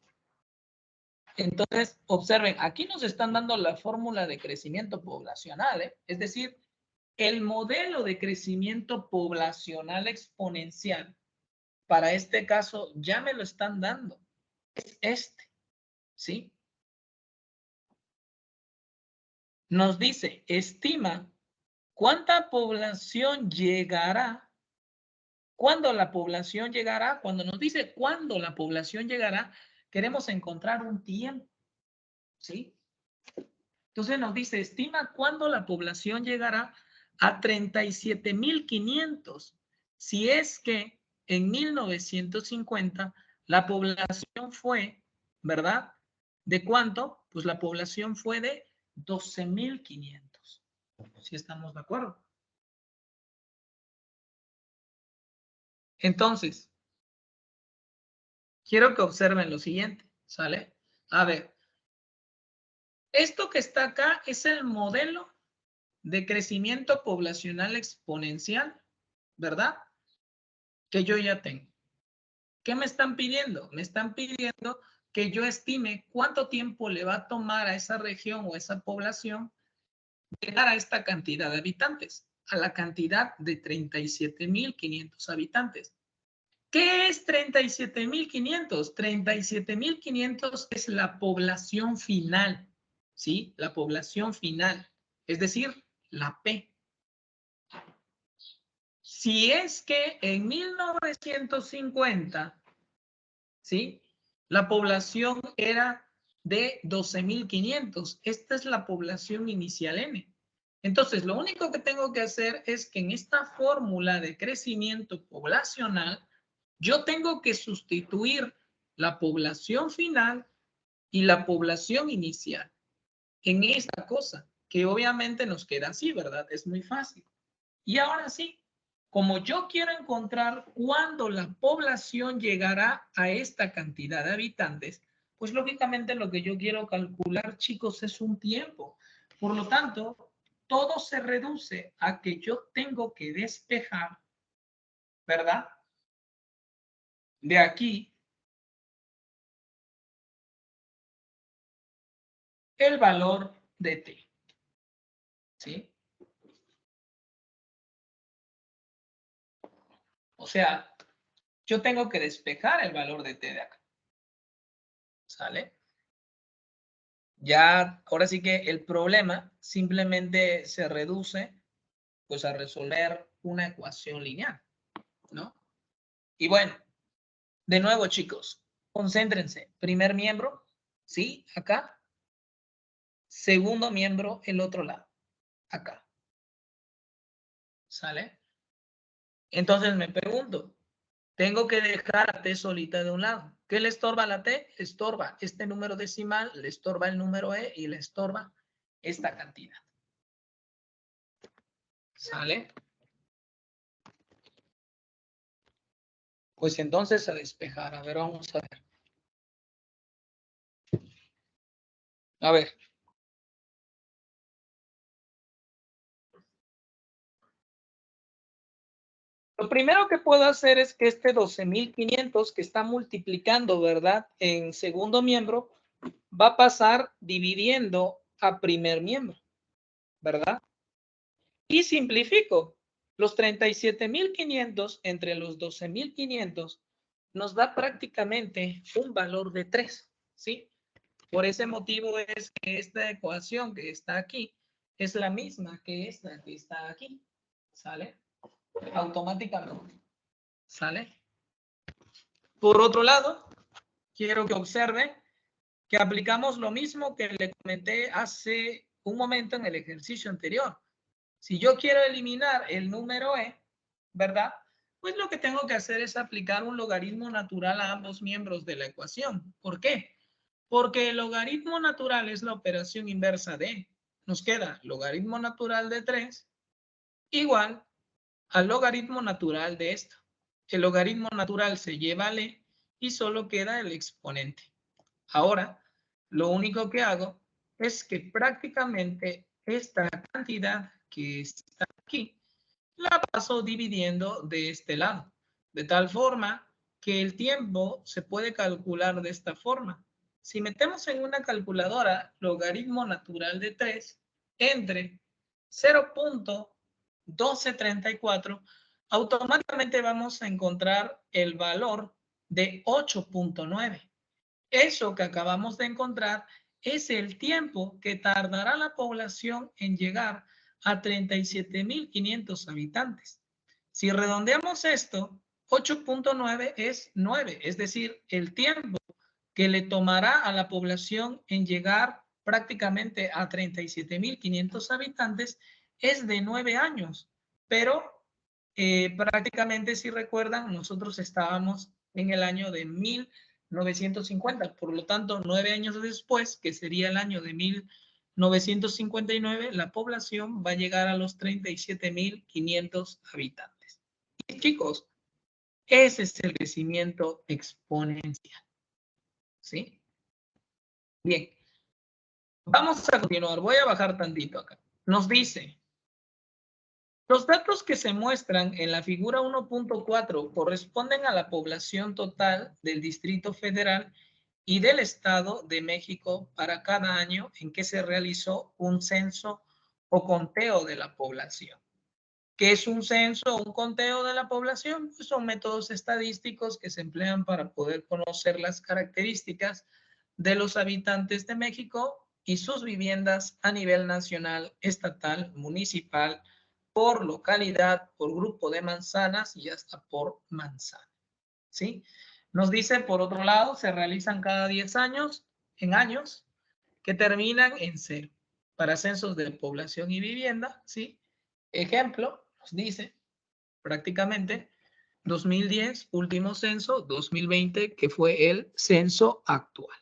Entonces, observen, aquí nos están dando la fórmula de crecimiento poblacional, ¿eh? Es decir, el modelo de crecimiento poblacional exponencial, para este caso, ya me lo están dando. Es este, ¿sí? Nos dice, estima cuánta población llegará. ¿Cuándo la población llegará? Cuando nos dice cuándo la población llegará, queremos encontrar un tiempo, ¿sí? Entonces nos dice, estima cuándo la población llegará a 37.500. Si es que en 1950 la población fue, ¿verdad? ¿De cuánto? Pues la población fue de 12.500. ¿Sí estamos de acuerdo? Entonces, quiero que observen lo siguiente, ¿sale? A ver, esto que está acá es el modelo de crecimiento poblacional exponencial, ¿verdad? Que yo ya tengo. ¿Qué me están pidiendo? Me están pidiendo que yo estime cuánto tiempo le va a tomar a esa región o a esa población llegar a esta cantidad de habitantes, a la cantidad de 37.500 habitantes. ¿Qué es 37.500? 37.500 es la población final, ¿sí? La población final, es decir, la P. Si es que en 1950, ¿sí? La población era de 12.500. Esta es la población inicial N. Entonces, lo único que tengo que hacer es que en esta fórmula de crecimiento poblacional, yo tengo que sustituir la población final y la población inicial en esta cosa, que obviamente nos queda así, ¿verdad? Es muy fácil. Y ahora sí, como yo quiero encontrar cuándo la población llegará a esta cantidad de habitantes, pues lógicamente lo que yo quiero calcular, chicos, es un tiempo. Por lo tanto, todo se reduce a que yo tengo que despejar, ¿verdad? De aquí el valor de t, ¿sí? O sea, yo tengo que despejar el valor de t de acá, ¿sale? Ya, ahora sí que el problema simplemente se reduce pues a resolver una ecuación lineal, ¿no? Y bueno, de nuevo chicos, concéntrense. Primer miembro, ¿sí? Acá. Segundo miembro, el otro lado, acá. ¿Sale? Entonces me pregunto, tengo que dejar a T solita de un lado. ¿Qué le estorba a la T? Le estorba este número decimal, le estorba el número E y le estorba esta cantidad. ¿Sale? Pues entonces a despejar. A ver, vamos a ver. A ver. Lo primero que puedo hacer es que este 12.500 que está multiplicando, ¿verdad? En segundo miembro, va a pasar dividiendo a primer miembro, ¿verdad? Y simplifico. Los 37.500 entre los 12.500 nos da prácticamente un valor de 3, ¿sí? Por ese motivo es que esta ecuación que está aquí es la misma que esta que está aquí, ¿sale? Automáticamente, ¿sale? Por otro lado, quiero que observe que aplicamos lo mismo que le comenté hace un momento en el ejercicio anterior. Si yo quiero eliminar el número e, ¿verdad? Pues lo que tengo que hacer es aplicar un logaritmo natural a ambos miembros de la ecuación. ¿Por qué? Porque el logaritmo natural es la operación inversa de. Nos queda logaritmo natural de 3 igual al logaritmo natural de esto. El logaritmo natural se lleva al e y solo queda el exponente. Ahora, lo único que hago es que prácticamente esta cantidad que está aquí la paso dividiendo de este lado, de tal forma que el tiempo se puede calcular de esta forma. Si metemos en una calculadora logaritmo natural de 3 entre 0.1234, automáticamente vamos a encontrar el valor de 8.9. Eso que acabamos de encontrar es el tiempo que tardará la población en llegar a 37.500 habitantes. Si redondeamos esto, 8.9 es 9, es decir, el tiempo que le tomará a la población en llegar prácticamente a 37.500 habitantes es de 9 años. Pero prácticamente, si recuerdan, nosotros estábamos en el año de 1950, por lo tanto, 9 años después, que sería el año de 1959, la población va a llegar a los 37.500 habitantes. Y chicos, ese es el crecimiento exponencial. ¿Sí? Bien. Vamos a continuar. Voy a bajar tantito acá. Nos dice, los datos que se muestran en la figura 1.4 corresponden a la población total del Distrito Federal y del Estado de México para cada año en que se realizó un censo o conteo de la población. ¿Qué es un censo o un conteo de la población? Pues son métodos estadísticos que se emplean para poder conocer las características de los habitantes de México y sus viviendas a nivel nacional, estatal, municipal, por localidad, por grupo de manzanas y hasta por manzana. ¿Sí? Nos dice, por otro lado, se realizan cada 10 años, en años, que terminan en 0. Para censos de población y vivienda, ¿sí? Ejemplo, nos dice prácticamente 2010, último censo, 2020, que fue el censo actual.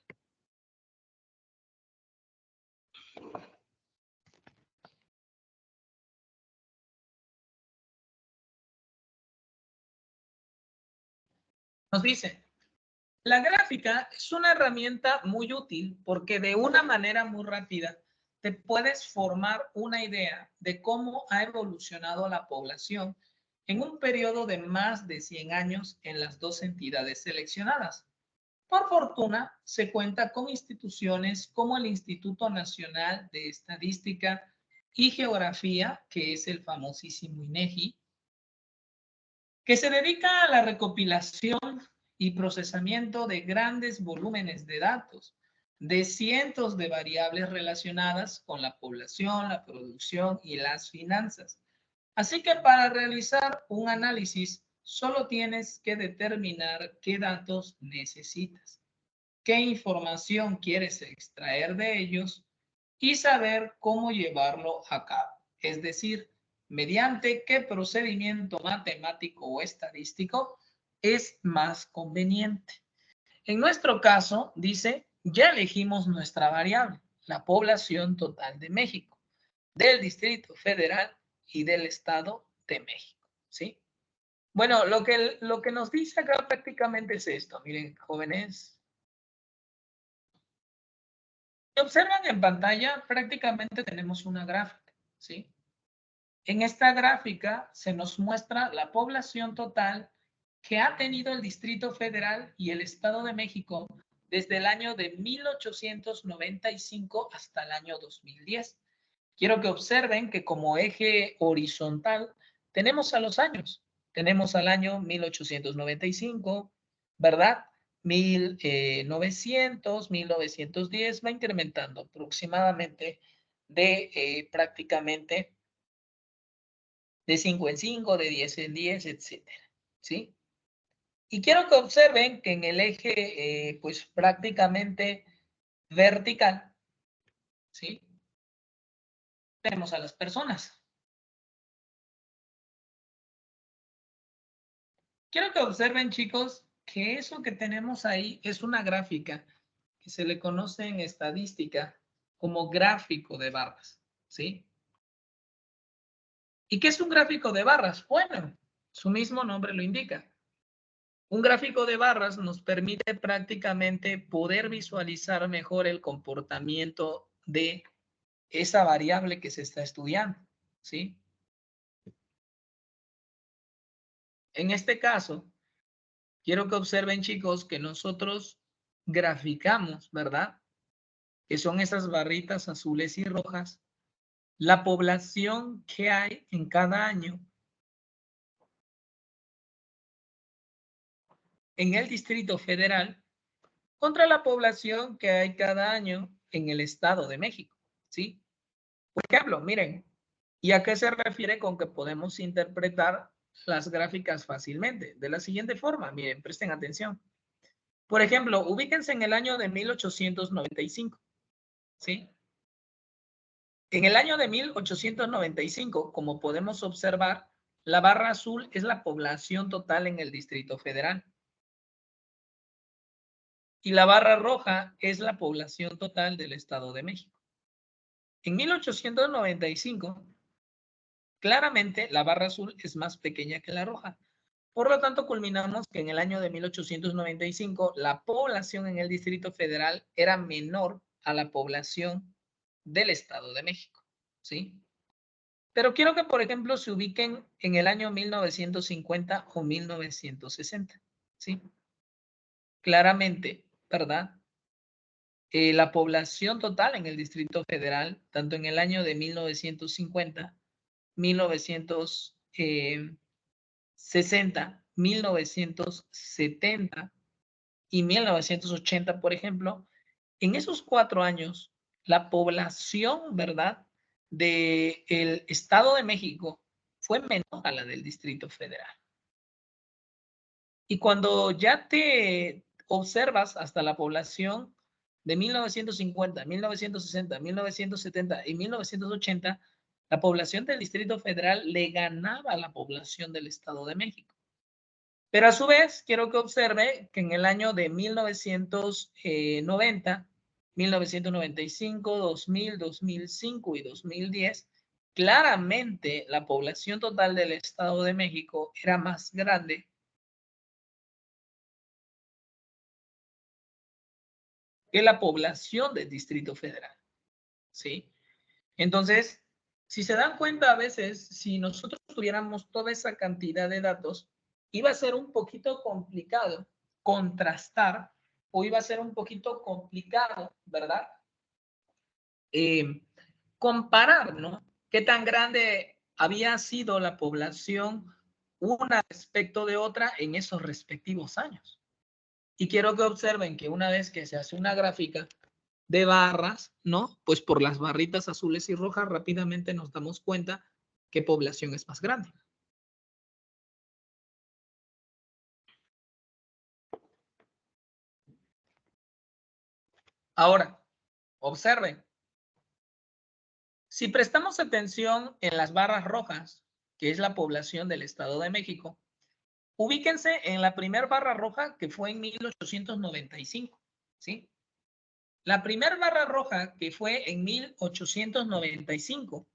Nos dice, la gráfica es una herramienta muy útil porque de una manera muy rápida te puedes formar una idea de cómo ha evolucionado la población en un periodo de más de 100 años en las dos entidades seleccionadas. Por fortuna, se cuenta con instituciones como el Instituto Nacional de Estadística y Geografía, que es el famosísimo INEGI, que se dedica a la recopilación y procesamiento de grandes volúmenes de datos, de cientos de variables relacionadas con la población, la producción y las finanzas. Así que para realizar un análisis, solo tienes que determinar qué datos necesitas, qué información quieres extraer de ellos y saber cómo llevarlo a cabo. Es decir, mediante qué procedimiento matemático o estadístico es más conveniente. En nuestro caso, dice, ya elegimos nuestra variable, la población total de México, del Distrito Federal y del Estado de México. ¿Sí? Bueno, lo que nos dice acá prácticamente es esto. Miren, jóvenes. Si observan en pantalla, prácticamente tenemos una gráfica, ¿sí? En esta gráfica se nos muestra la población total que ha tenido el Distrito Federal y el Estado de México desde el año de 1895 hasta el año 2010. Quiero que observen que como eje horizontal tenemos a los años. Tenemos al año 1895, ¿verdad? 1900, 1910, va incrementando aproximadamente de prácticamente de 5 en 5, de 10 en 10, etcétera, ¿sí? Y quiero que observen que en el eje, pues prácticamente vertical, ¿sí? Tenemos a las personas. Quiero que observen, chicos, que eso que tenemos ahí es una gráfica que se le conoce en estadística como gráfico de barras, ¿sí? ¿Y qué es un gráfico de barras? Bueno, su mismo nombre lo indica. Un gráfico de barras nos permite prácticamente poder visualizar mejor el comportamiento de esa variable que se está estudiando, ¿sí? En este caso, quiero que observen, chicos, que nosotros graficamos, ¿verdad? Que son esas barritas azules y rojas, la población que hay en cada año en el Distrito Federal contra la población que hay cada año en el Estado de México, ¿sí? Por ejemplo, miren, ¿y a qué se refiere con que podemos interpretar las gráficas fácilmente? De la siguiente forma, miren, presten atención. Por ejemplo, ubíquense en el año de 1895, ¿sí? En el año de 1895, como podemos observar, la barra azul es la población total en el Distrito Federal. Y la barra roja es la población total del Estado de México. En 1895, claramente la barra azul es más pequeña que la roja. Por lo tanto, culminamos que en el año de 1895 la población en el Distrito Federal era menor a la población del Estado de México, ¿sí? Pero quiero que, por ejemplo, se ubiquen en el año 1950 o 1960, ¿sí? Claramente, ¿verdad? La población total en el Distrito Federal, tanto en el año de 1950, 1960, 1970 y 1980, por ejemplo, en esos 4 años, la población, ¿verdad?, del Estado de México fue menor a la del Distrito Federal. Y cuando ya te observas hasta la población de 1950, 1960, 1970 y 1980, la población del Distrito Federal le ganaba a la población del Estado de México. Pero a su vez, quiero que observe que en el año de 1990, 1995, 2000, 2005 y 2010, claramente la población total del Estado de México era más grande que la población del Distrito Federal, ¿sí? Entonces, si se dan cuenta a veces, si nosotros tuviéramos toda esa cantidad de datos, iba a ser un poquito complicado contrastar o iba a ser un poquito complicado, ¿verdad? Comparar, ¿no? ¿Qué tan grande había sido la población una respecto de otra en esos respectivos años? Y quiero que observen que una vez que se hace una gráfica de barras, ¿no? Pues por las barritas azules y rojas rápidamente nos damos cuenta qué población es más grande. Ahora, observen, si prestamos atención en las barras rojas, que es la población del Estado de México, ubíquense en la primera barra roja que fue en 1895, ¿sí? La primera barra roja que fue en 1895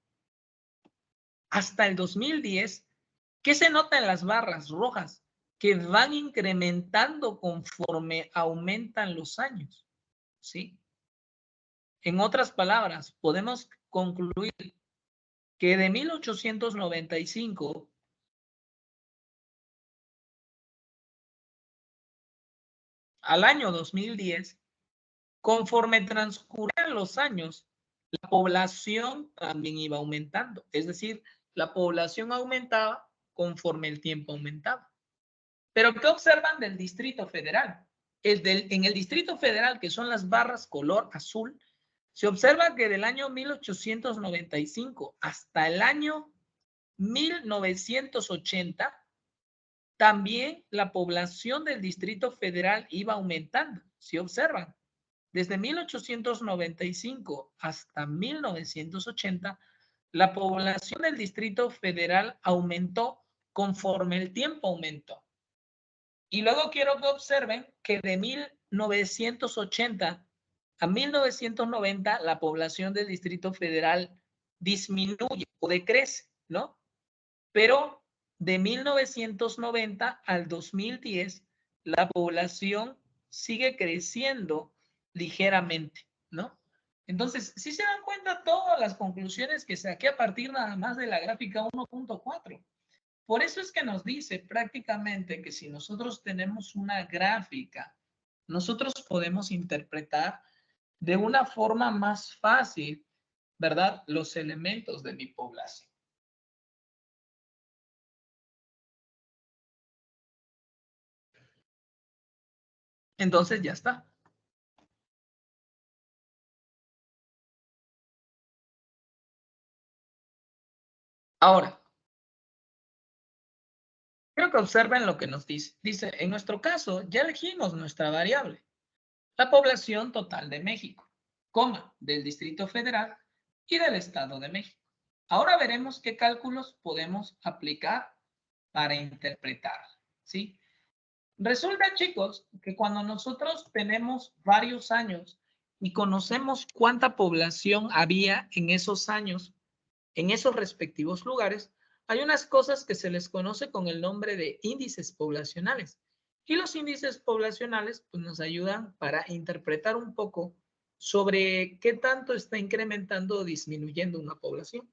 hasta el 2010, ¿qué se nota en las barras rojas? Que van incrementando conforme aumentan los años, ¿sí? En otras palabras, podemos concluir que de 1895 al año 2010, conforme transcurrían los años, la población también iba aumentando. Es decir, la población aumentaba conforme el tiempo aumentaba. Pero ¿qué observan del Distrito Federal? En el Distrito Federal, que son las barras color azul, se observa que del año 1895 hasta el año 1980, también la población del Distrito Federal iba aumentando. Si observan, desde 1895 hasta 1980, la población del Distrito Federal aumentó conforme el tiempo aumentó. Y luego quiero que observen que de 1980 a 1990 la población del Distrito Federal disminuye o decrece, ¿no? Pero de 1990 al 2010 la población sigue creciendo ligeramente, ¿no? Entonces, si se dan cuenta todas las conclusiones que saqué a partir nada más de la gráfica 1.4. Por eso es que nos dice prácticamente que si nosotros tenemos una gráfica, nosotros podemos interpretar de una forma más fácil, ¿verdad? Los elementos de mi población. Entonces ya está. Ahora, quiero que observen lo que nos dice. Dice, en nuestro caso, ya elegimos nuestra variable, la población total de México, coma, del Distrito Federal y del Estado de México. Ahora veremos qué cálculos podemos aplicar para interpretar, ¿sí? Resulta, chicos, que cuando nosotros tenemos varios años y conocemos cuánta población había en esos años, en esos respectivos lugares, hay unas cosas que se les conoce con el nombre de índices poblacionales. Y los índices poblacionales pues, nos ayudan para interpretar un poco sobre qué tanto está incrementando o disminuyendo una población.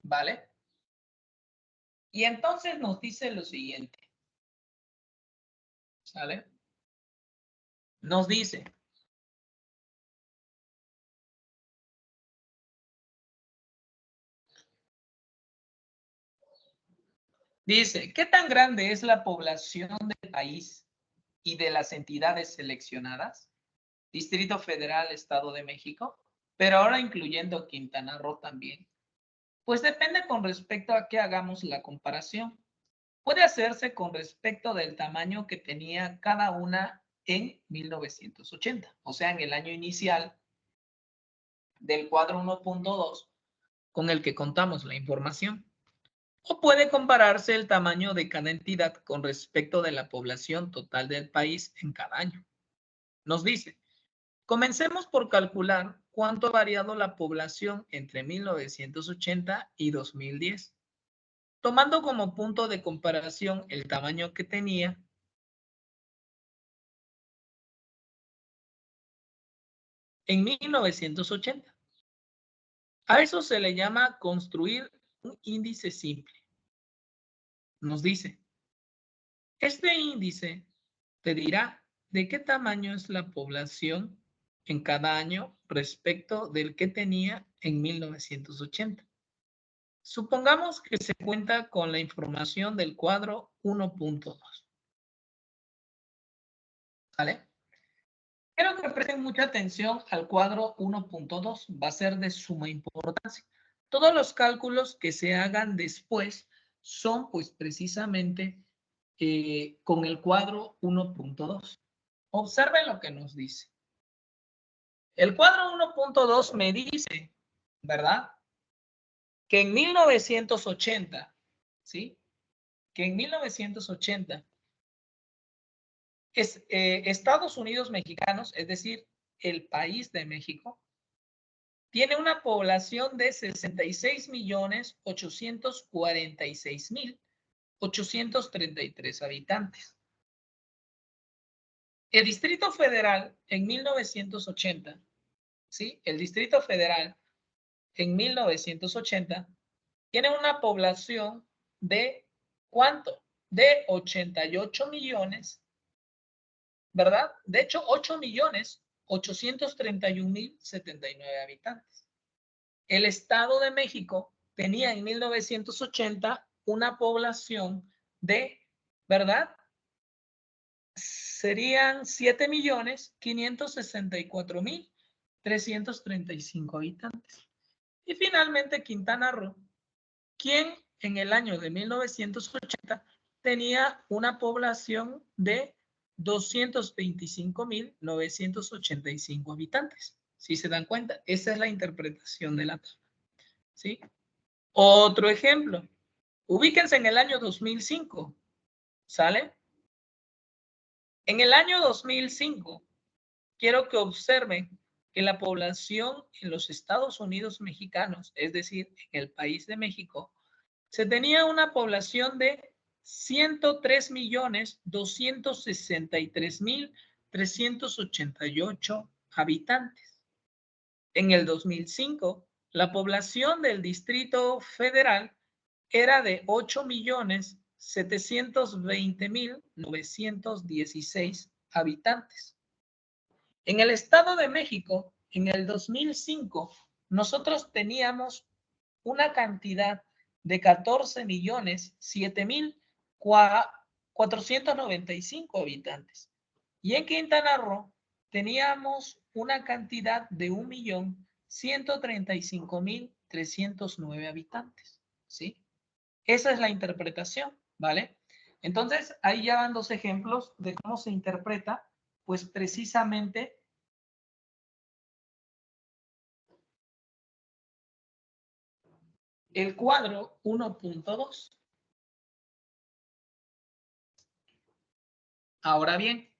¿Vale? Y entonces nos dice lo siguiente. ¿Sale? Nos dice, dice, ¿qué tan grande es la población del país y de las entidades seleccionadas? Distrito Federal, Estado de México, pero ahora incluyendo Quintana Roo también. Pues depende con respecto a que hagamos la comparación. Puede hacerse con respecto del tamaño que tenía cada una en 1980, o sea, en el año inicial del cuadro 1.2 con el que contamos la información. O puede compararse el tamaño de cada entidad con respecto de la población total del país en cada año. Nos dice, comencemos por calcular cuánto ha variado la población entre 1980 y 2010, tomando como punto de comparación el tamaño que tenía en 1980. A eso se le llama construir un índice simple. Nos dice, este índice te dirá de qué tamaño es la población en cada año respecto del que tenía en 1980. Supongamos que se cuenta con la información del cuadro 1.2. ¿Vale? Quiero que presten mucha atención al cuadro 1.2. Va a ser de suma importancia. Todos los cálculos que se hagan después son pues precisamente con el cuadro 1.2. Observen lo que nos dice. El cuadro 1.2 me dice, ¿verdad? Que en 1980, ¿sí? Que en 1980 Estados Unidos mexicanos, es decir, el país de México, tiene una población de 66.846.833 habitantes. El Distrito Federal en 1980, ¿sí? El Distrito Federal en 1980 tiene una población de ¿cuánto? De 88 millones, ¿verdad? De hecho, 8.831.079 habitantes. El Estado de México tenía en 1980 una población de, ¿verdad? Serían 7.564.335 habitantes. Y finalmente Quintana Roo, quien en el año de 1980 tenía una población de 225.985 habitantes. Si se dan cuenta, esa es la interpretación de la tabla. ¿Sí? Otro ejemplo. Ubíquense en el año 2005. ¿Sale? En el año 2005, quiero que observen que la población en los Estados Unidos mexicanos, es decir, en el país de México, se tenía una población de 103.263.388 habitantes. En el 2005, la población del Distrito Federal era de 8.720.916 habitantes. En el Estado de México, en el 2005, nosotros teníamos una cantidad de 14.007.495 habitantes. Y en Quintana Roo teníamos una cantidad de 1.135.309 habitantes. ¿Sí? Esa es la interpretación, ¿vale? Entonces, ahí ya van dos ejemplos de cómo se interpreta, pues precisamente el cuadro 1.2. Ahora bien,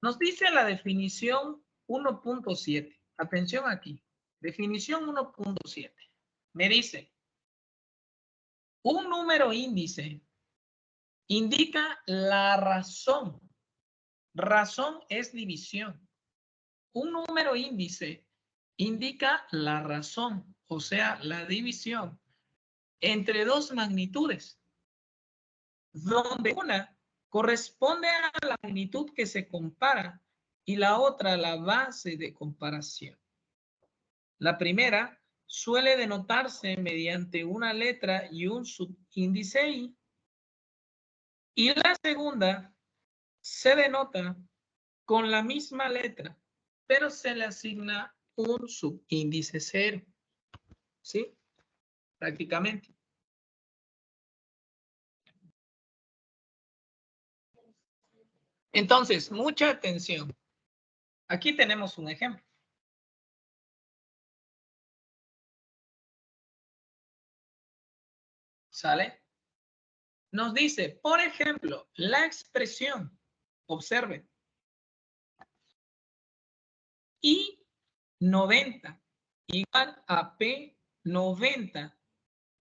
nos dice la definición 1.7. Atención aquí. Definición 1.7. Me dice, un número índice indica la razón. Razón es división. Un número índice indica la razón, o sea, la división entre dos magnitudes, donde una corresponde a la magnitud que se compara y la otra la base de comparación. La primera suele denotarse mediante una letra y un subíndice I, y la segunda se denota con la misma letra, pero se le asigna un subíndice 0. ¿Sí? Prácticamente. Entonces, mucha atención. Aquí tenemos un ejemplo. ¿Sale? Nos dice, por ejemplo, la expresión, observen, I90 igual a P90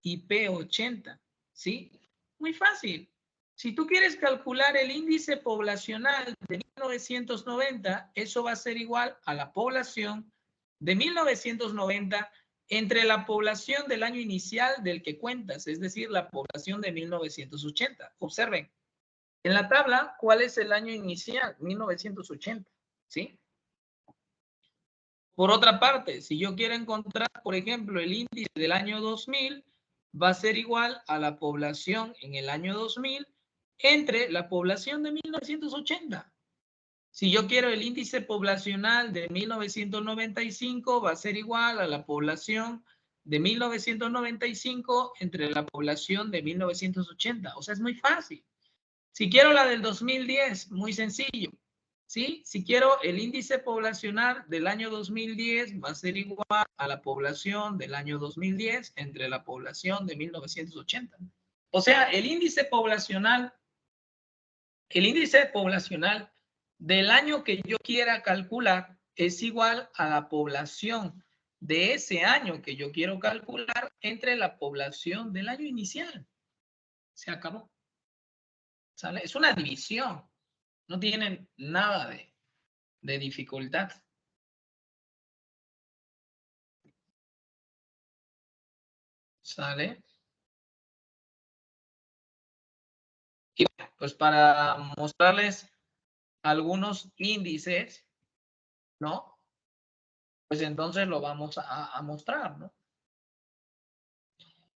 y P80, ¿sí? Muy fácil. Si tú quieres calcular el índice poblacional de 1990, eso va a ser igual a la población de 1990 entre la población del año inicial del que cuentas, es decir, la población de 1980. Observen, en la tabla, ¿cuál es el año inicial? 1980, ¿sí? Por otra parte, si yo quiero encontrar, por ejemplo, el índice del año 2000, va a ser igual a la población en el año 2000 entre la población de 1980. Si yo quiero el índice poblacional de 1995, va a ser igual a la población de 1995 entre la población de 1980. O sea, es muy fácil. Si quiero la del 2010, muy sencillo. ¿Sí? Si quiero el índice poblacional del año 2010 va a ser igual a la población del año 2010 entre la población de 1980. O sea, el índice poblacional del año que yo quiera calcular es igual a la población de ese año que yo quiero calcular entre la población del año inicial. Se acabó. ¿Sale? Es una división. No tienen nada de dificultad. ¿Sale? Y pues para mostrarles algunos índices, ¿no? Pues entonces lo vamos a mostrar, ¿no?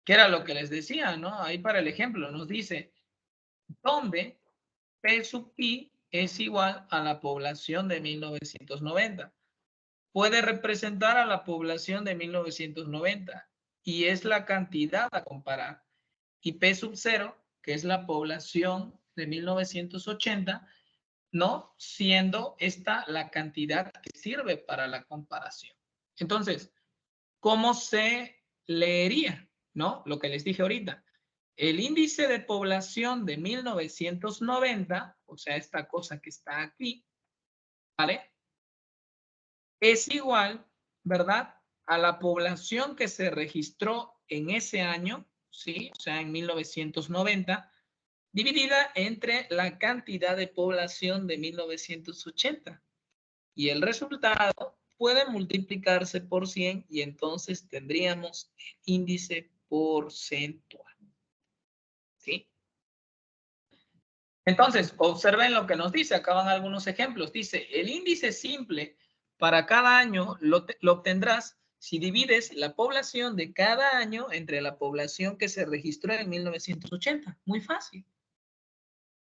Que era lo que les decía, ¿no? Ahí para el ejemplo nos dice, ¿dónde P sub I es igual a la población de 1990? Puede representar a la población de 1990 y es la cantidad a comparar. Y P sub 0, que es la población de 1980, ¿no? Siendo esta la cantidad que sirve para la comparación. Entonces, ¿cómo se leería? ¿No? Lo que les dije ahorita. El índice de población de 1990, o sea, esta cosa que está aquí, ¿vale? Es igual, ¿verdad? A la población que se registró en ese año, ¿sí? O sea, en 1990, dividida entre la cantidad de población de 1980. Y el resultado puede multiplicarse por 100 y entonces tendríamos el índice porcentual. ¿Sí? Entonces, observen lo que nos dice. Acá van algunos ejemplos. Dice, el índice simple para cada año lo obtendrás si divides la población de cada año entre la población que se registró en 1980. Muy fácil.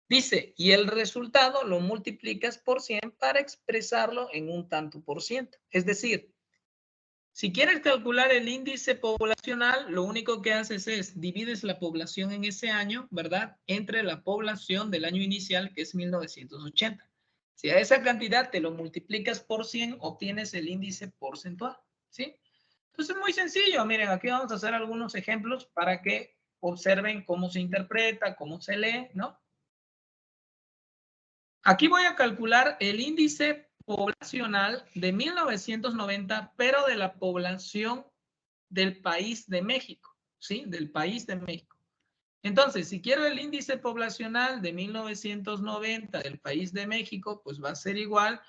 Dice, y el resultado lo multiplicas por 100 para expresarlo en un tanto por ciento. Es decir, si quieres calcular el índice poblacional, lo único que haces es divides la población en ese año, ¿verdad? Entre la población del año inicial, que es 1980. Si a esa cantidad te lo multiplicas por 100, obtienes el índice porcentual, ¿sí? Entonces es muy sencillo. Miren, aquí vamos a hacer algunos ejemplos para que observen cómo se interpreta, cómo se lee, ¿no? Aquí voy a calcular el índice poblacional de 1990, pero de la población del país de México, ¿sí? Del país de México. Entonces, si quiero el índice poblacional de 1990 del país de México, pues va a ser igual,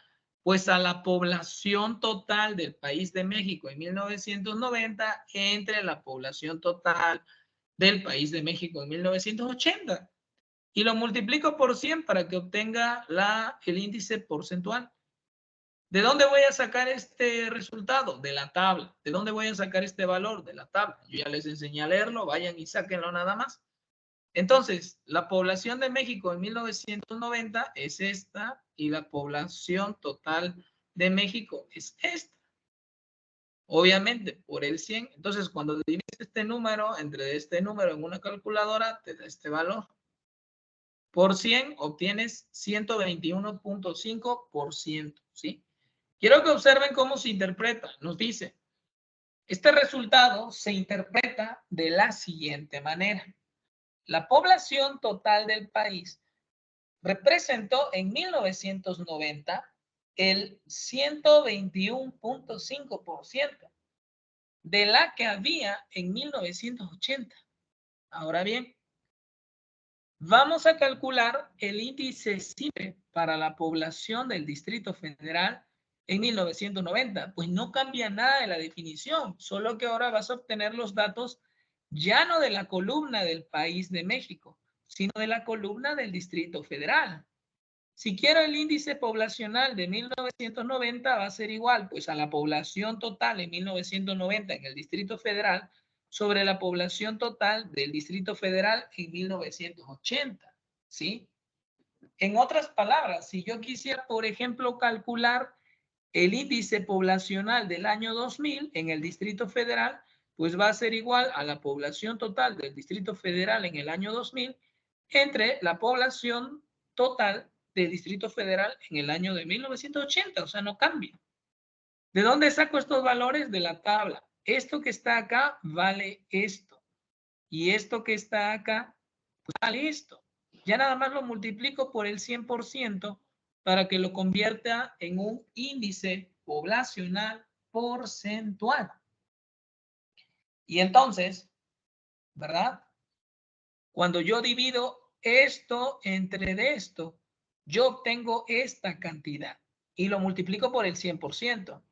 pues a la población total del país de México en 1990 entre la población total del país de México en 1980. Y lo multiplico por 100 para que obtenga el índice porcentual. ¿De dónde voy a sacar este resultado? De la tabla. ¿De dónde voy a sacar este valor? De la tabla. Yo ya les enseñé a leerlo, vayan y sáquenlo nada más. Entonces, la población de México en 1990 es esta y la población total de México es esta. Obviamente, por el 100. Entonces, cuando divides este número entre este número en una calculadora, te da este valor. Por 100 obtienes 121.5%, ¿sí? Quiero que observen cómo se interpreta. Nos dice, este resultado se interpreta de la siguiente manera. La población total del país representó en 1990 el 121.5% de la que había en 1980. Ahora bien, vamos a calcular el índice simple para la población del Distrito Federal en 1990. Pues no cambia nada de la definición, solo que ahora vas a obtener los datos ya no de la columna del país de México, sino de la columna del Distrito Federal. Si quiero el índice poblacional de 1990 va a ser igual pues a la población total en 1990 en el Distrito Federal sobre la población total del Distrito Federal en 1980, ¿sí? En otras palabras, si yo quisiera, por ejemplo, calcular el índice poblacional del año 2000 en el Distrito Federal, pues va a ser igual a la población total del Distrito Federal en el año 2000 entre la población total del Distrito Federal en el año de 1980, o sea, no cambia. ¿De dónde saco estos valores? De la tabla. Esto que está acá vale esto. Y esto que está acá, pues vale esto. Ya nada más lo multiplico por el 100% para que lo convierta en un índice poblacional porcentual. Y entonces, ¿verdad? Cuando yo divido esto entre esto, yo obtengo esta cantidad y lo multiplico por el 100%.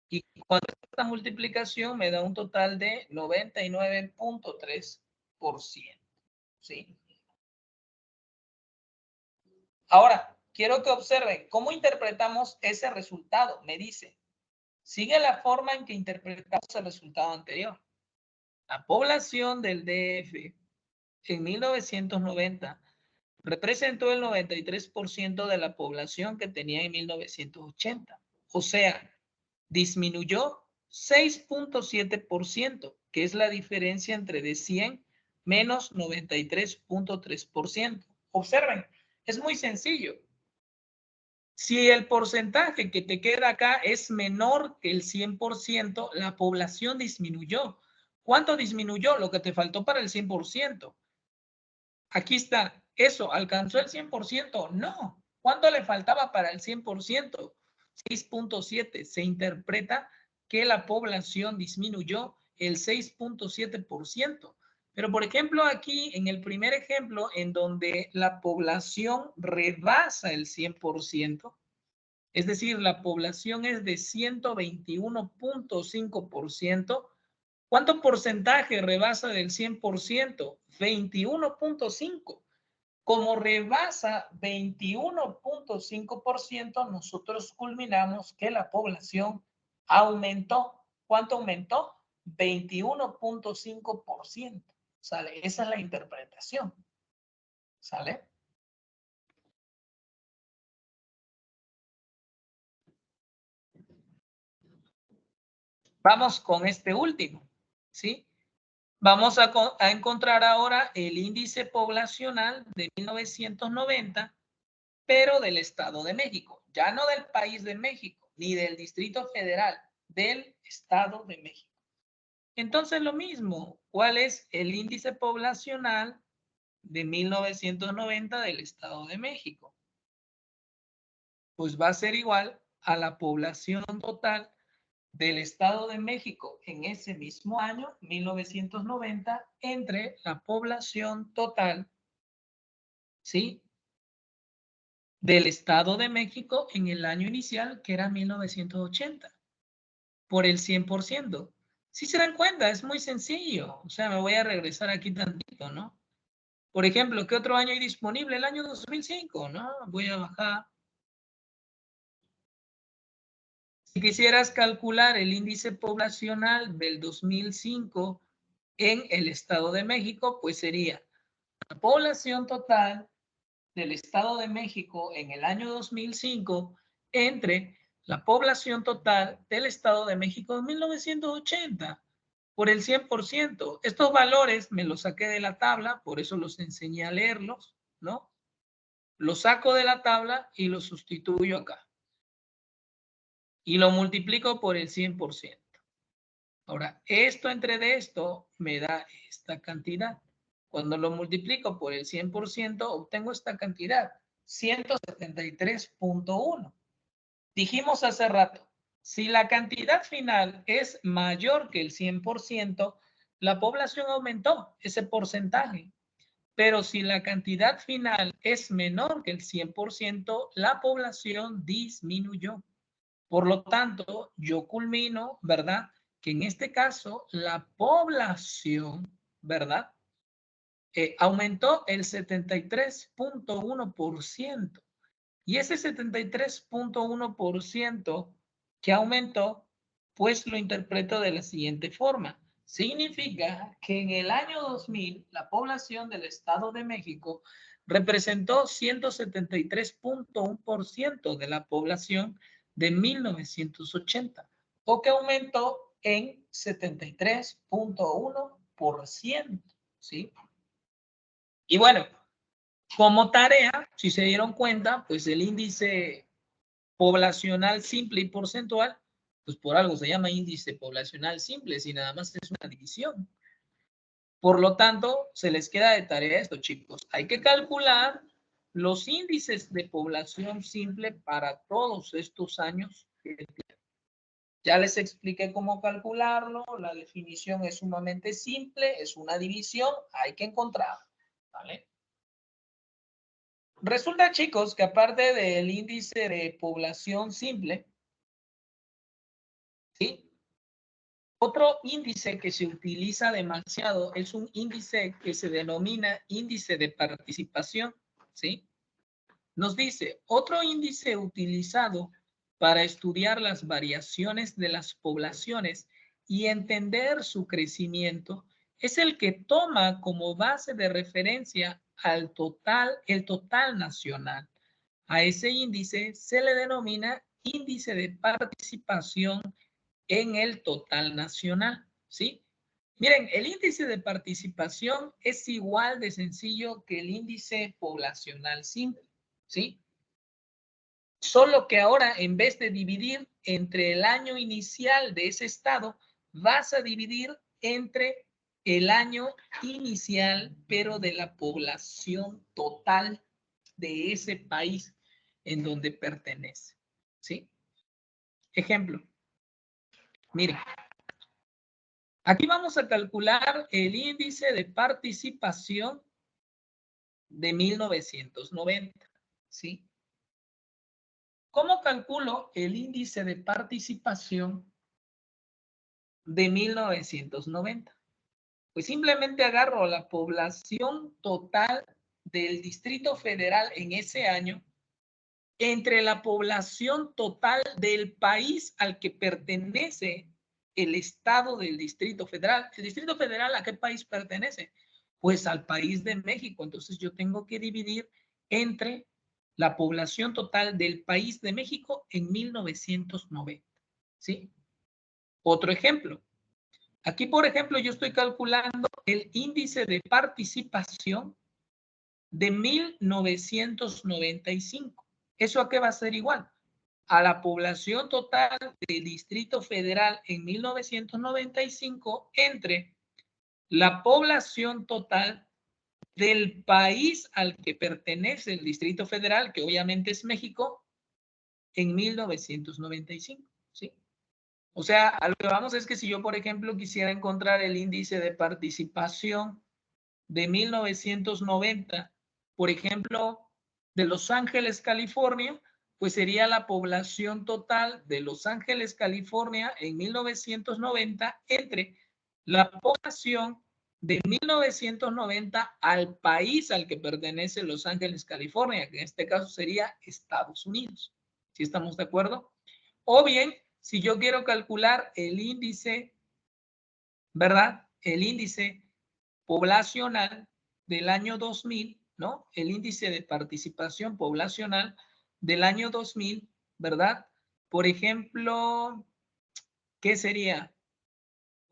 Y cuando esta multiplicación me da un total de 99.3%. ¿Sí? Ahora, quiero que observen cómo interpretamos ese resultado. Me dice, sigue la forma en que interpretamos el resultado anterior. La población del DF en 1990 representó el 93% de la población que tenía en 1980. O sea, disminuyó 6.7%, que es la diferencia entre de 100 menos 93.3%. Observen, es muy sencillo. Si el porcentaje que te queda acá es menor que el 100%, la población disminuyó. ¿Cuánto disminuyó? Lo que te faltó para el 100%. Aquí está. ¿Eso alcanzó el 100%? No. ¿Cuánto le faltaba para el 100%? 6.7. Se interpreta que la población disminuyó el 6.7%. Pero, por ejemplo, aquí en el primer ejemplo, en donde la población rebasa el 100%, es decir, la población es de 121.5%, ¿cuánto porcentaje rebasa del 100%? 21.5%. Como rebasa 21.5%, nosotros culminamos que la población aumentó. ¿Cuánto aumentó? 21.5%. ¿Sale? Esa es la interpretación. ¿Sale? Vamos con este último. ¿Sí? Vamos a encontrar ahora el índice poblacional de 1990, pero del Estado de México, ya no del país de México, ni del Distrito Federal, del Estado de México. Entonces, lo mismo, ¿cuál es el índice poblacional de 1990 del Estado de México? Pues va a ser igual a la población total del Estado de México en ese mismo año, 1990, entre la población total, ¿sí?, del Estado de México en el año inicial, que era 1980, por el 100%. Si se dan cuenta, es muy sencillo. O sea, me voy a regresar aquí tantito, ¿no? Por ejemplo, ¿qué otro año hay disponible? El año 2005, ¿no? Voy a bajar. Si quisieras calcular el índice poblacional del 2005 en el Estado de México, pues sería la población total del Estado de México en el año 2005 entre la población total del Estado de México en 1980 por el 100%. Estos valores me los saqué de la tabla, por eso los enseñé a leerlos, ¿no? Los saco de la tabla y los sustituyo acá. Y lo multiplico por el 100%. Ahora, esto entre de esto me da esta cantidad. Cuando lo multiplico por el 100%, obtengo esta cantidad, 173.1. Dijimos hace rato, si la cantidad final es mayor que el 100%, la población aumentó ese porcentaje. Pero si la cantidad final es menor que el 100%, la población disminuyó. Por lo tanto, yo culmino, ¿verdad?, que en este caso la población, ¿verdad?, aumentó el 73.1%. Y ese 73.1% que aumentó, pues lo interpreto de la siguiente forma. Significa que en el año 2000 la población del Estado de México representó 173.1% de la población de 1980, o que aumentó en 73.1%, ¿sí? Y bueno, como tarea, si se dieron cuenta, pues el índice poblacional simple y porcentual, pues por algo se llama índice poblacional simple, si nada más es una división. Por lo tanto, se les queda de tarea esto, chicos. Hay que calcular los índices de población simple para todos estos años. Ya les expliqué cómo calcularlo. La definición es sumamente simple, es una división, hay que encontrarlo. ¿vale? Resulta, chicos, que aparte del índice de población simple, ¿sí? Otro índice que se utiliza demasiado es un índice que se denomina índice de participación, ¿sí? Nos dice, otro índice utilizado para estudiar las variaciones de las poblaciones y entender su crecimiento es el que toma como base de referencia el total nacional. A ese índice se le denomina índice de participación en el total nacional, ¿sí? Miren, el índice de participación es igual de sencillo que el índice poblacional simple, ¿sí? Solo que ahora, en vez de dividir entre el año inicial de ese estado, vas a dividir entre el año inicial, pero de la población total de ese país en donde pertenece, ¿sí? Ejemplo, miren, aquí vamos a calcular el índice de participación de 1990, ¿sí? ¿Cómo calculo el índice de participación de 1990? Pues simplemente agarro la población total del Distrito Federal en ese año entre la población total del país al que pertenece el estado del Distrito Federal. ¿El Distrito Federal a qué país pertenece? Pues al país de México. Entonces yo tengo que dividir entre la población total del país de México en 1990. ¿Sí? Otro ejemplo. Aquí, por ejemplo, yo estoy calculando el índice de participación de 1995. ¿Eso a qué va a ser igual? A la población total del Distrito Federal en 1995 entre la población total del país al que pertenece el Distrito Federal, que obviamente es México, en 1995, ¿sí? O sea, a lo que vamos es que si yo, por ejemplo, quisiera encontrar el índice de participación de 1990, por ejemplo, de Los Ángeles, California, pues sería la población total de Los Ángeles, California en 1990 entre la población de 1990 al país al que pertenece Los Ángeles, California, que en este caso sería Estados Unidos. ¿Sí estamos de acuerdo? O bien, si yo quiero calcular el índice, ¿verdad? El índice poblacional del año 2000, ¿no? El índice de participación poblacional del año 2000, ¿verdad? Por ejemplo, ¿qué sería?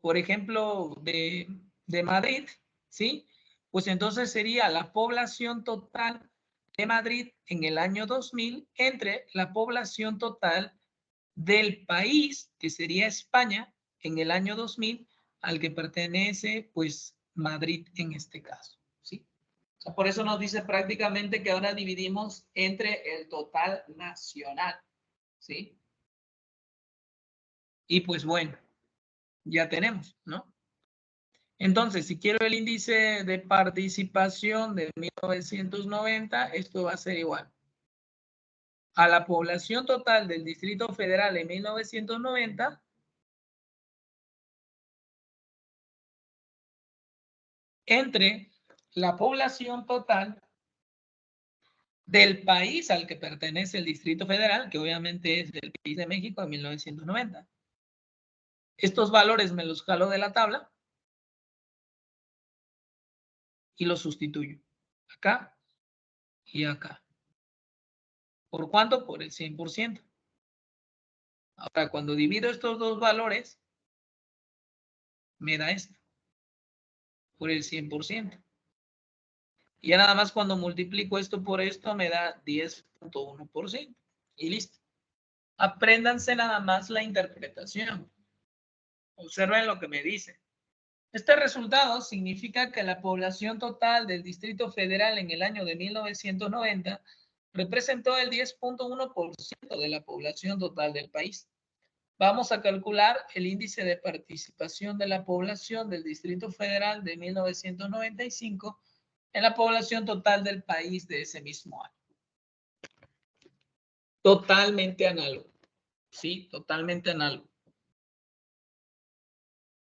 Por ejemplo, de Madrid, ¿sí? Pues entonces sería la población total de Madrid en el año 2000 entre la población total del país, que sería España, en el año 2000, al que pertenece, pues, Madrid en este caso, ¿sí? O sea, por eso nos dice prácticamente que ahora dividimos entre el total nacional, ¿sí? Y pues bueno, ya tenemos, ¿no? Entonces, si quiero el índice de participación de 1990, esto va a ser igual a la población total del Distrito Federal en 1990 entre la población total del país al que pertenece el Distrito Federal, que obviamente es el país de México en 1990. Estos valores me los jalo de la tabla y los sustituyo. Acá y acá. ¿Por cuánto? Por el 100%. Ahora, cuando divido estos dos valores, me da esto, por el 100%. Y ya nada más cuando multiplico esto por esto, me da 10.1%. Y listo. Apréndanse nada más la interpretación. Observen lo que me dice. Este resultado significa que la población total del Distrito Federal en el año de 1990 representó el 10.1% de la población total del país. Vamos a calcular el índice de participación de la población del Distrito Federal de 1995 en la población total del país de ese mismo año. Totalmente análogo. Sí, totalmente análogo.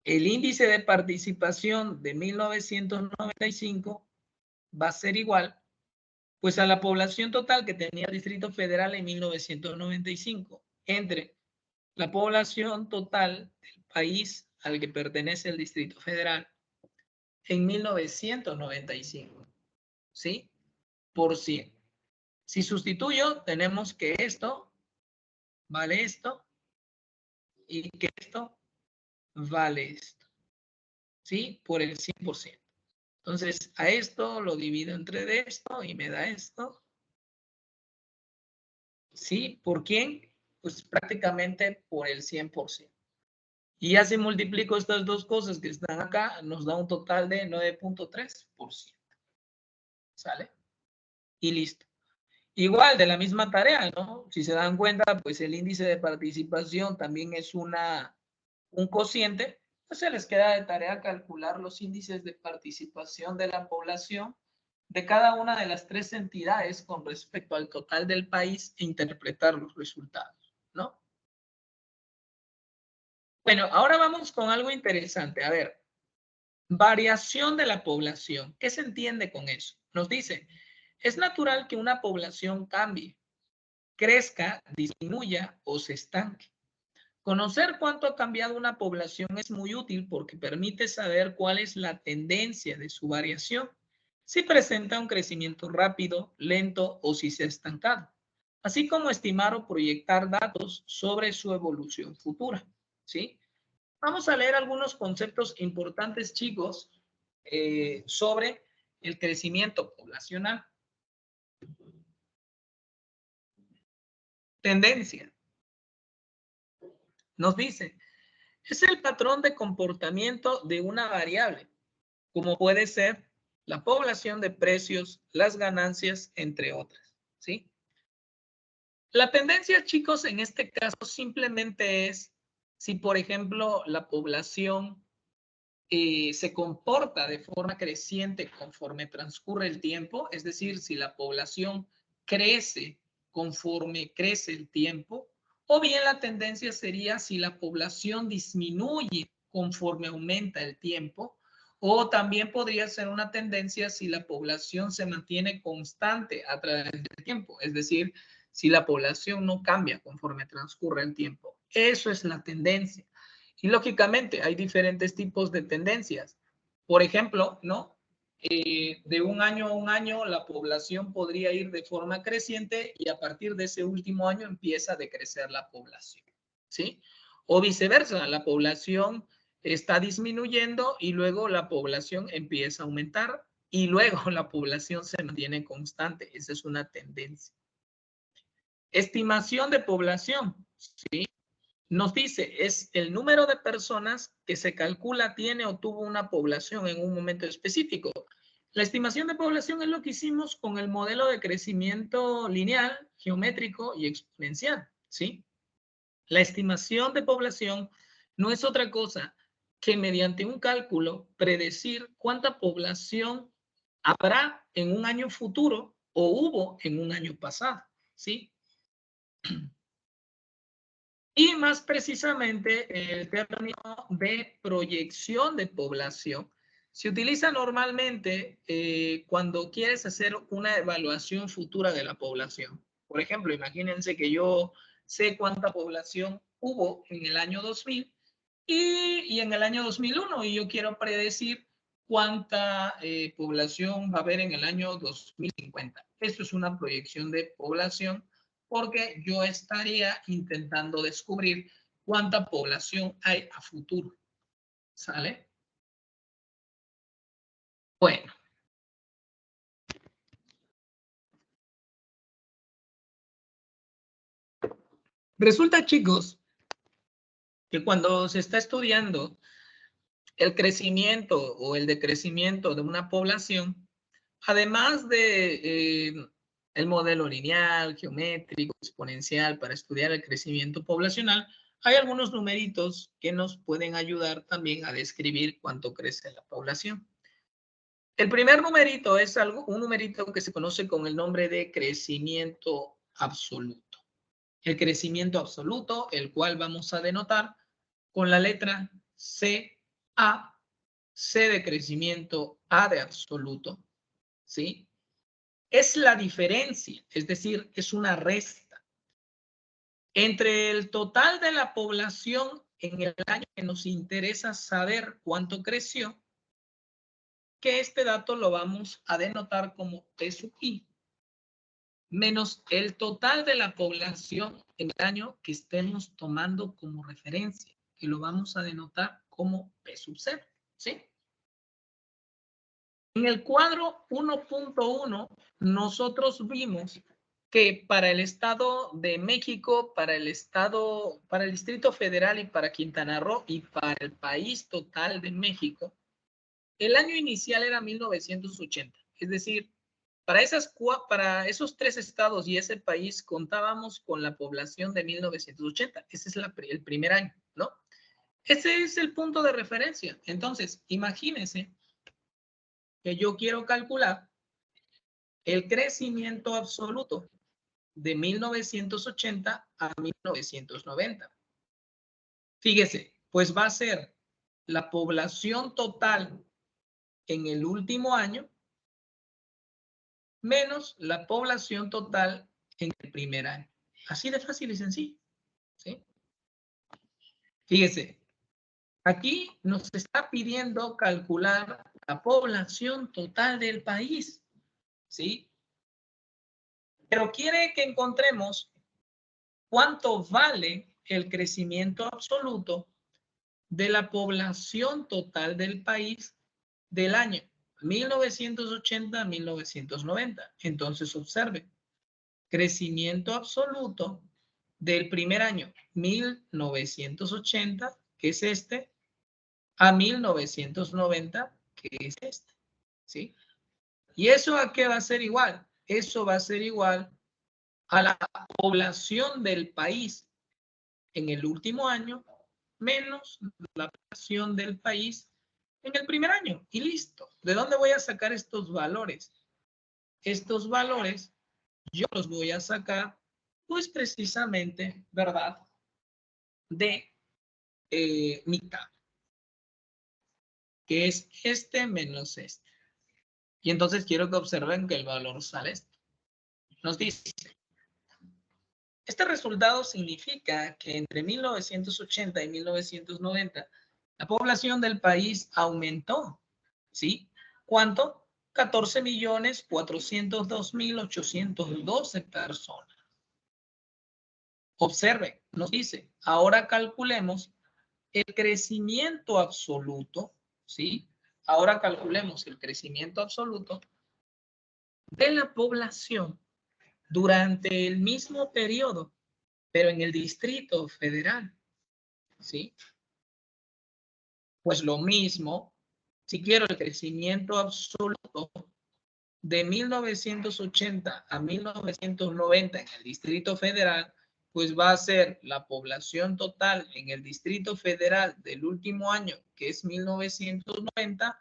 El índice de participación de 1995 va a ser igual, pues, a la población total que tenía el Distrito Federal en 1995, entre la población total del país al que pertenece el Distrito Federal en 1995, ¿sí? Por 100. Si sustituyo, tenemos que esto vale esto y que esto vale esto, ¿sí? Por el 100%. Entonces, a esto lo divido entre de esto y me da esto. ¿Sí? ¿Por quién? Pues prácticamente por el 100%. Y ya si multiplico estas dos cosas que están acá, nos da un total de 9.3%. ¿Sale? Y listo. Igual, de la misma tarea, ¿no? Si se dan cuenta, pues el índice de participación también es un cociente. Pues se les queda de tarea calcular los índices de participación de la población de cada una de las tres entidades con respecto al total del país e interpretar los resultados, ¿no? Bueno, ahora vamos con algo interesante. A ver, variación de la población. ¿Qué se entiende con eso? Nos dice, es natural que una población cambie, crezca, disminuya o se estanque. Conocer cuánto ha cambiado una población es muy útil porque permite saber cuál es la tendencia de su variación, si presenta un crecimiento rápido, lento o si se ha estancado, así como estimar o proyectar datos sobre su evolución futura, ¿sí? Vamos a leer algunos conceptos importantes, chicos, sobre el crecimiento poblacional. Tendencia. Nos dice, es el patrón de comportamiento de una variable, como puede ser la población de precios, las ganancias, entre otras, ¿sí? La tendencia, chicos, en este caso simplemente es si, por ejemplo, la población se comporta de forma creciente conforme transcurre el tiempo, es decir, si la población crece conforme crece el tiempo, o bien la tendencia sería si la población disminuye conforme aumenta el tiempo, o también podría ser una tendencia si la población se mantiene constante a través del tiempo, es decir, si la población no cambia conforme transcurre el tiempo. Eso es la tendencia. Y lógicamente hay diferentes tipos de tendencias. Por ejemplo, ¿no? De un año a un año la población podría ir de forma creciente y a partir de ese último año empieza a decrecer la población, ¿sí? O viceversa, la población está disminuyendo y luego la población empieza a aumentar y luego la población se mantiene constante. Esa es una tendencia. Estimación de población, ¿sí? Nos dice, es el número de personas que se calcula tiene o tuvo una población en un momento específico. La estimación de población es lo que hicimos con el modelo de crecimiento lineal, geométrico y exponencial, ¿sí? La estimación de población no es otra cosa que mediante un cálculo predecir cuánta población habrá en un año futuro o hubo en un año pasado, ¿sí? Y más precisamente el término de proyección de población se utiliza normalmente cuando quieres hacer una evaluación futura de la población. Por ejemplo, imagínense que yo sé cuánta población hubo en el año 2000 y en el año 2001 y yo quiero predecir cuánta población va a haber en el año 2050. Esto es una proyección de población porque yo estaría intentando descubrir cuánta población hay a futuro. ¿Sale? Bueno. Resulta, chicos, que cuando se está estudiando el crecimiento o el decrecimiento de una población, además de el modelo lineal, geométrico, exponencial para estudiar el crecimiento poblacional, hay algunos numeritos que nos pueden ayudar también a describir cuánto crece la población. El primer numerito es un numerito que se conoce con el nombre de crecimiento absoluto. El crecimiento absoluto, el cual vamos a denotar con la letra CA, C de crecimiento, A de absoluto, ¿sí? Es la diferencia, es decir, es una resta entre el total de la población en el año que nos interesa saber cuánto creció, que este dato lo vamos a denotar como P sub I, menos el total de la población en el año que estemos tomando como referencia, que lo vamos a denotar como P sub 0, ¿sí? En el cuadro 1.1, nosotros vimos que para el Estado de México, para el Distrito Federal y para Quintana Roo y para el país total de México, el año inicial era 1980. Es decir, para esos tres estados y ese país contábamos con la población de 1980. Ese es el primer año, ¿no? Ese es el punto de referencia. Entonces, imagínense que yo quiero calcular el crecimiento absoluto de 1980 a 1990. Fíjese, pues va a ser la población total en el último año menos la población total en el primer año. Así de fácil y sencillo, ¿sí? Fíjese, aquí nos está pidiendo calcular la población total del país, ¿sí? Pero quiere que encontremos cuánto vale el crecimiento absoluto de la población total del país del año 1980 a 1990. Entonces, observe, crecimiento absoluto del primer año 1980, que es este, a 1990, que es este, ¿sí? ¿Y eso a qué va a ser igual? Eso va a ser igual a la población del país en el último año menos la población del país en el primer año. Y listo. ¿De dónde voy a sacar estos valores? Estos valores yo los voy a sacar, pues precisamente, ¿verdad? De mitad, que es este menos este. Y entonces quiero que observen que el valor sale esto. Nos dice, este resultado significa que entre 1980 y 1990 la población del país aumentó, ¿sí? ¿Cuánto? 14.402.812 personas. Observe, nos dice, ahora calculemos el crecimiento absoluto, ¿sí? Ahora calculemos el crecimiento absoluto de la población durante el mismo periodo, pero en el Distrito Federal, ¿sí? Pues lo mismo, si quiero el crecimiento absoluto de 1980 a 1990 en el Distrito Federal, pues va a ser la población total en el Distrito Federal del último año, que es 1990,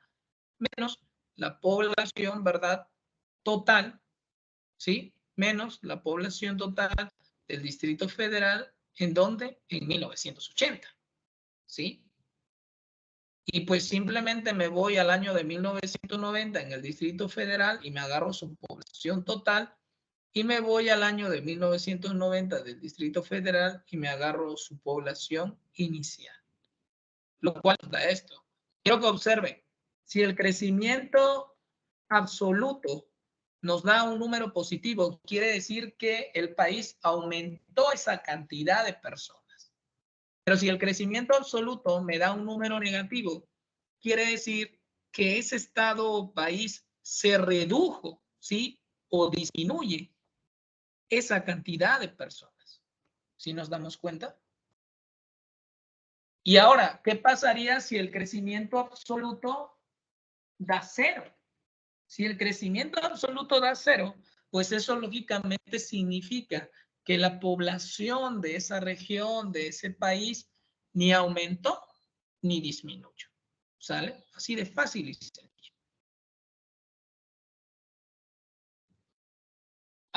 menos la población, ¿verdad? Total, ¿sí? Menos la población total del Distrito Federal, ¿en dónde? En 1980, ¿sí? Y pues simplemente me voy al año de 1990 en el Distrito Federal y me agarro su población total y me voy al año de 1990 del Distrito Federal y me agarro su población inicial. Lo cual da esto. Quiero que observen, si el crecimiento absoluto nos da un número positivo, quiere decir que el país aumentó esa cantidad de personas. Pero si el crecimiento absoluto me da un número negativo, quiere decir que ese estado o país se redujo, ¿sí? O disminuye esa cantidad de personas. ¿Sí nos damos cuenta? Y ahora, ¿qué pasaría si el crecimiento absoluto da cero? Si el crecimiento absoluto da cero, pues eso lógicamente significa que la población de esa región, de ese país, ni aumentó ni disminuyó. ¿Sale? Así de fácil y sencillo.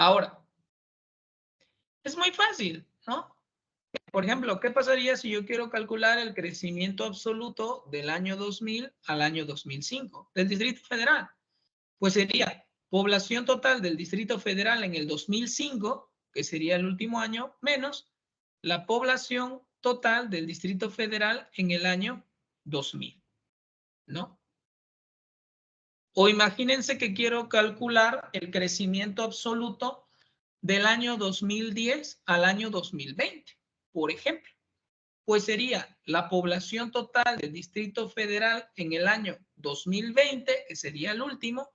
Ahora, es muy fácil, ¿no? Por ejemplo, ¿qué pasaría si yo quiero calcular el crecimiento absoluto del año 2000 al año 2005 del Distrito Federal? Pues sería población total del Distrito Federal en el 2005, que sería el último año, menos la población total del Distrito Federal en el año 2000, ¿no? O imagínense que quiero calcular el crecimiento absoluto del año 2010 al año 2020, por ejemplo. Pues sería la población total del Distrito Federal en el año 2020, que sería el último,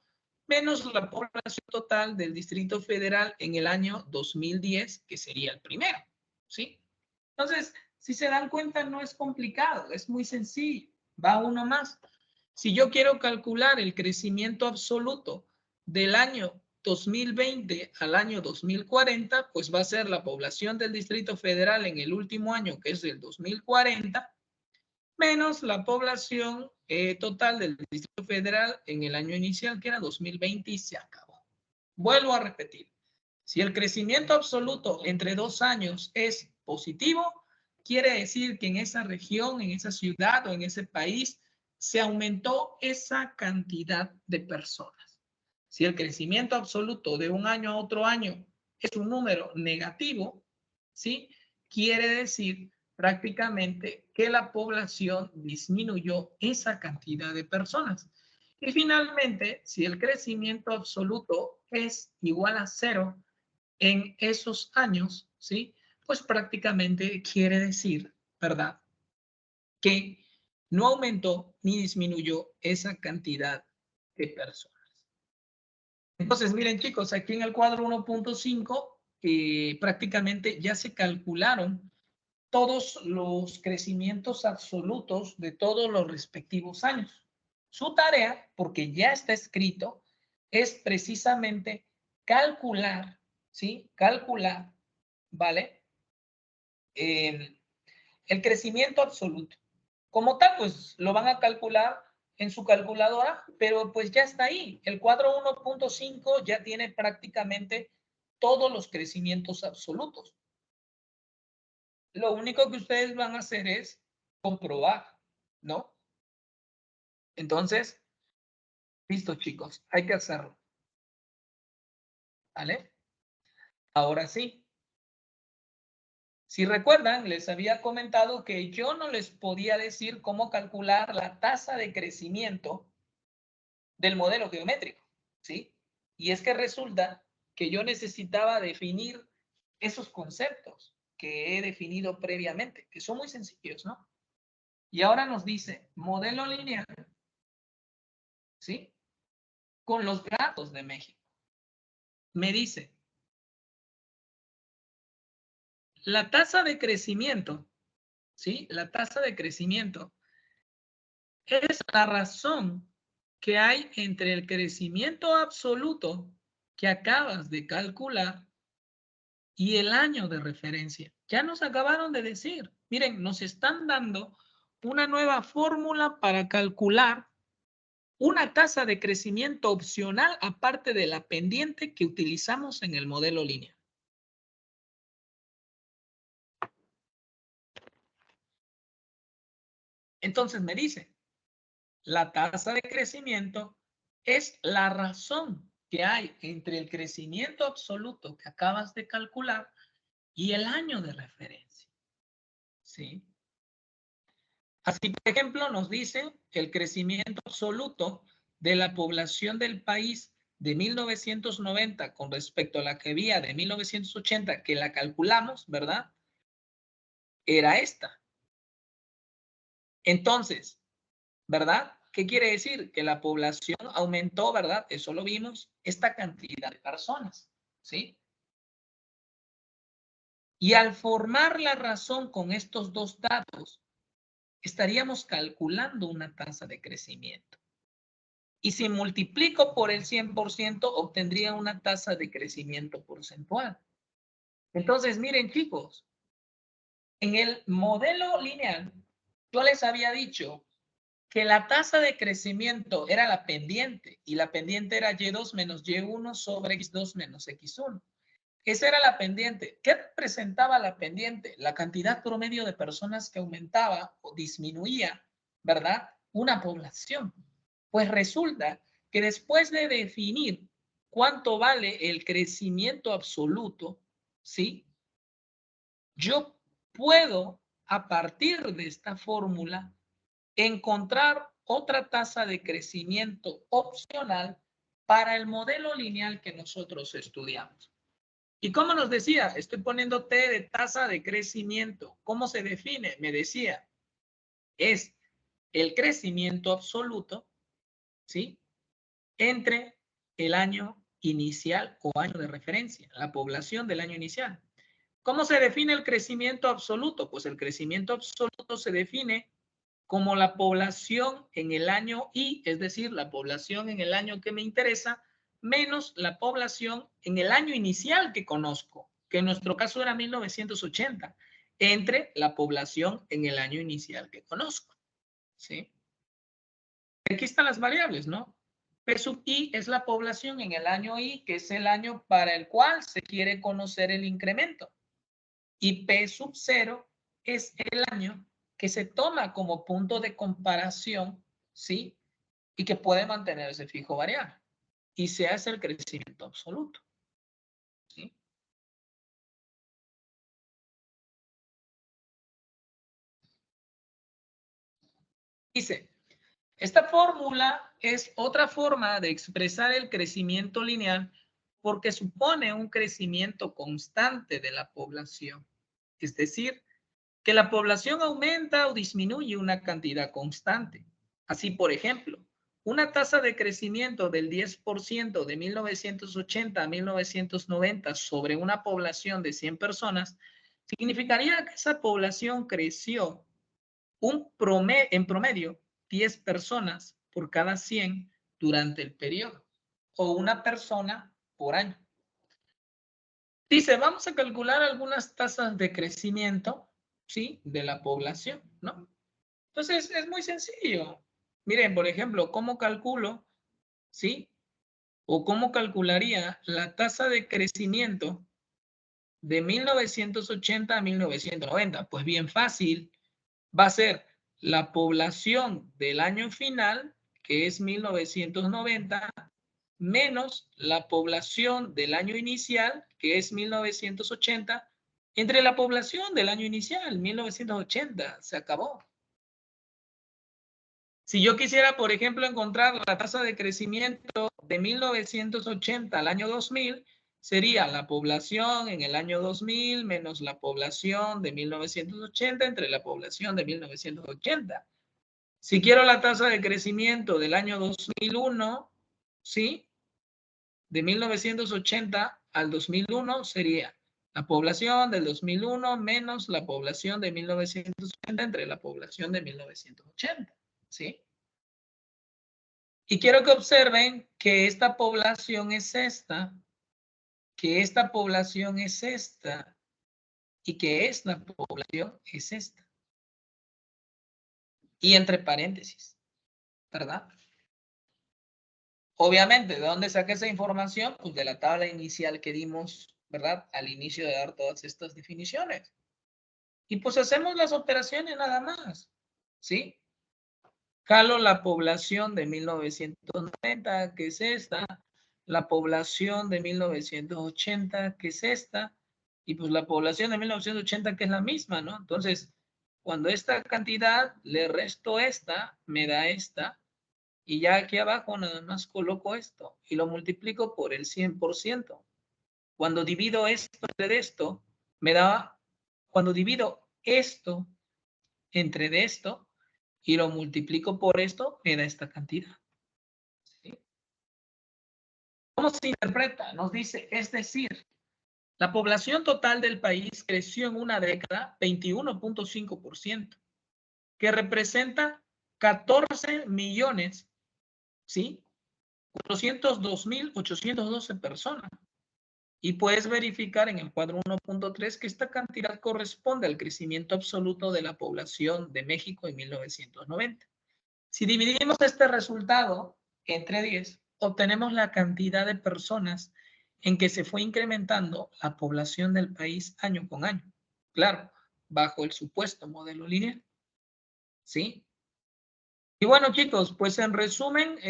menos la población total del Distrito Federal en el año 2010, que sería el primero, ¿sí? Entonces, si se dan cuenta, no es complicado, es muy sencillo, va uno más. Si yo quiero calcular el crecimiento absoluto del año 2020 al año 2040, pues va a ser la población del Distrito Federal en el último año, que es el 2040, menos la población total del Distrito Federal en el año inicial, que era 2020, y se acabó. Vuelvo a repetir. Si el crecimiento absoluto entre 2 años es positivo, quiere decir que en esa región, en esa ciudad o en ese país se aumentó esa cantidad de personas. Si el crecimiento absoluto de un año a otro año es un número negativo, ¿sí? Quiere decir prácticamente que la población disminuyó esa cantidad de personas. Y finalmente, si el crecimiento absoluto es igual a 0 en esos años, ¿sí? Pues prácticamente quiere decir, ¿verdad? Que no aumentó ni disminuyó esa cantidad de personas. Entonces, miren chicos, aquí en el cuadro 1.5 prácticamente ya se calcularon todos los crecimientos absolutos de todos los respectivos años. Su tarea, porque ya está escrito, es precisamente calcular, ¿sí? Calcular, ¿vale? El crecimiento absoluto. Como tal, pues lo van a calcular en su calculadora, pero pues ya está ahí. El cuadro 1.5 ya tiene prácticamente todos los crecimientos absolutos. Lo único que ustedes van a hacer es comprobar, ¿no? Entonces, listo chicos, hay que hacerlo, ¿vale? Ahora sí. Si recuerdan, les había comentado que yo no les podía decir cómo calcular la tasa de crecimiento del modelo geométrico, ¿sí? Y es que resulta que yo necesitaba definir esos conceptos que he definido previamente, que son muy sencillos, ¿no? Y ahora nos dice modelo lineal, ¿sí? Con los datos de México. Me dice, la tasa de crecimiento, ¿sí? La tasa de crecimiento es la razón que hay entre el crecimiento absoluto que acabas de calcular y el año de referencia. Ya nos acabaron de decir, miren, nos están dando una nueva fórmula para calcular una tasa de crecimiento opcional aparte de la pendiente que utilizamos en el modelo lineal. Entonces me dice, la tasa de crecimiento es la razón que hay entre el crecimiento absoluto que acabas de calcular y el año de referencia. ¿Sí? Así, por ejemplo, nos dice que el crecimiento absoluto de la población del país de 1990 con respecto a la que había de 1980, que la calculamos, ¿verdad? Era esta. Entonces, ¿verdad? ¿Qué quiere decir? Que la población aumentó, ¿verdad? Eso lo vimos, esta cantidad de personas, ¿sí? Y al formar la razón con estos dos datos, estaríamos calculando una tasa de crecimiento. Y si multiplico por el 100%, obtendría una tasa de crecimiento porcentual. Entonces, miren chicos, en el modelo lineal, yo les había dicho que la tasa de crecimiento era la pendiente y la pendiente era y2 menos y1 sobre x2 menos x1. Esa era la pendiente. ¿Qué representaba la pendiente? La cantidad promedio de personas que aumentaba o disminuía, ¿verdad? Una población. Pues resulta que después de definir cuánto vale el crecimiento absoluto, ¿sí? Yo puedo, a partir de esta fórmula, encontrar otra tasa de crecimiento opcional para el modelo lineal que nosotros estudiamos. ¿Y cómo nos decía? Estoy poniendo T de tasa de crecimiento. ¿Cómo se define? Me decía, es el crecimiento absoluto, ¿sí? Entre el año inicial o año de referencia, la población del año inicial. ¿Cómo se define el crecimiento absoluto? Pues el crecimiento absoluto se define como la población en el año I, es decir, la población en el año que me interesa, menos la población en el año inicial que conozco, que en nuestro caso era 1980, entre la población en el año inicial que conozco. ¿Sí? Aquí están las variables, ¿no? P sub I es la población en el año I, que es el año para el cual se quiere conocer el incremento. Y P sub 0 es el año que se toma como punto de comparación, ¿sí? Y que puede mantenerse fijo variable. Y se hace el crecimiento absoluto. ¿Sí? Dice, esta fórmula es otra forma de expresar el crecimiento lineal porque supone un crecimiento constante de la población. Es decir, que la población aumenta o disminuye una cantidad constante. Así, por ejemplo, una tasa de crecimiento del 10% de 1980 a 1990 sobre una población de 100 personas significaría que esa población creció en promedio 10 personas por cada 100 durante el periodo o una persona por año. Dice, vamos a calcular algunas tasas de crecimiento, ¿sí? De la población, ¿no? Entonces, es muy sencillo. Miren, por ejemplo, ¿cómo calculo, sí? O cómo calcularía la tasa de crecimiento de 1980 a 1990. Pues bien fácil, va a ser la población del año final, que es 1990, menos la población del año inicial, que es 1980, entre la población del año inicial, 1980. Se acabó. Si yo quisiera, por ejemplo, encontrar la tasa de crecimiento de 1980 al año 2000, sería la población en el año 2000 menos la población de 1980 entre la población de 1980. Si quiero la tasa de crecimiento del año 2001, ¿sí? De 1980 al 2001 sería la población del 2001 menos la población de 1980 entre la población de 1980, ¿sí? Y quiero que observen que esta población es esta, que esta población es esta y que esta población es esta. Y entre paréntesis, ¿verdad? Obviamente, ¿de dónde saqué esa información? Pues de la tabla inicial que dimos, ¿verdad? Al inicio de dar todas estas definiciones. Y pues hacemos las operaciones nada más, ¿sí? Jalo la población de 1990, que es esta, la población de 1980, que es esta, y pues la población de 1980, que es la misma, ¿no? Entonces, cuando esta cantidad le resto esta, me da esta, y ya aquí abajo nada más coloco esto y lo multiplico por el 100%. Cuando divido esto entre esto, me da, cuando divido esto entre de esto y lo multiplico por esto, me da esta cantidad. ¿Sí? ¿Cómo se interpreta? Nos dice, es decir, la población total del país creció en una década 21.5%, que representa 14 millones, ¿sí? 402.812 personas. Y puedes verificar en el cuadro 1.3 que esta cantidad corresponde al crecimiento absoluto de la población de México en 1990. Si dividimos este resultado entre 10, obtenemos la cantidad de personas en que se fue incrementando la población del país año con año. Claro, bajo el supuesto modelo lineal. ¿Sí? Y bueno, chicos, pues en resumen,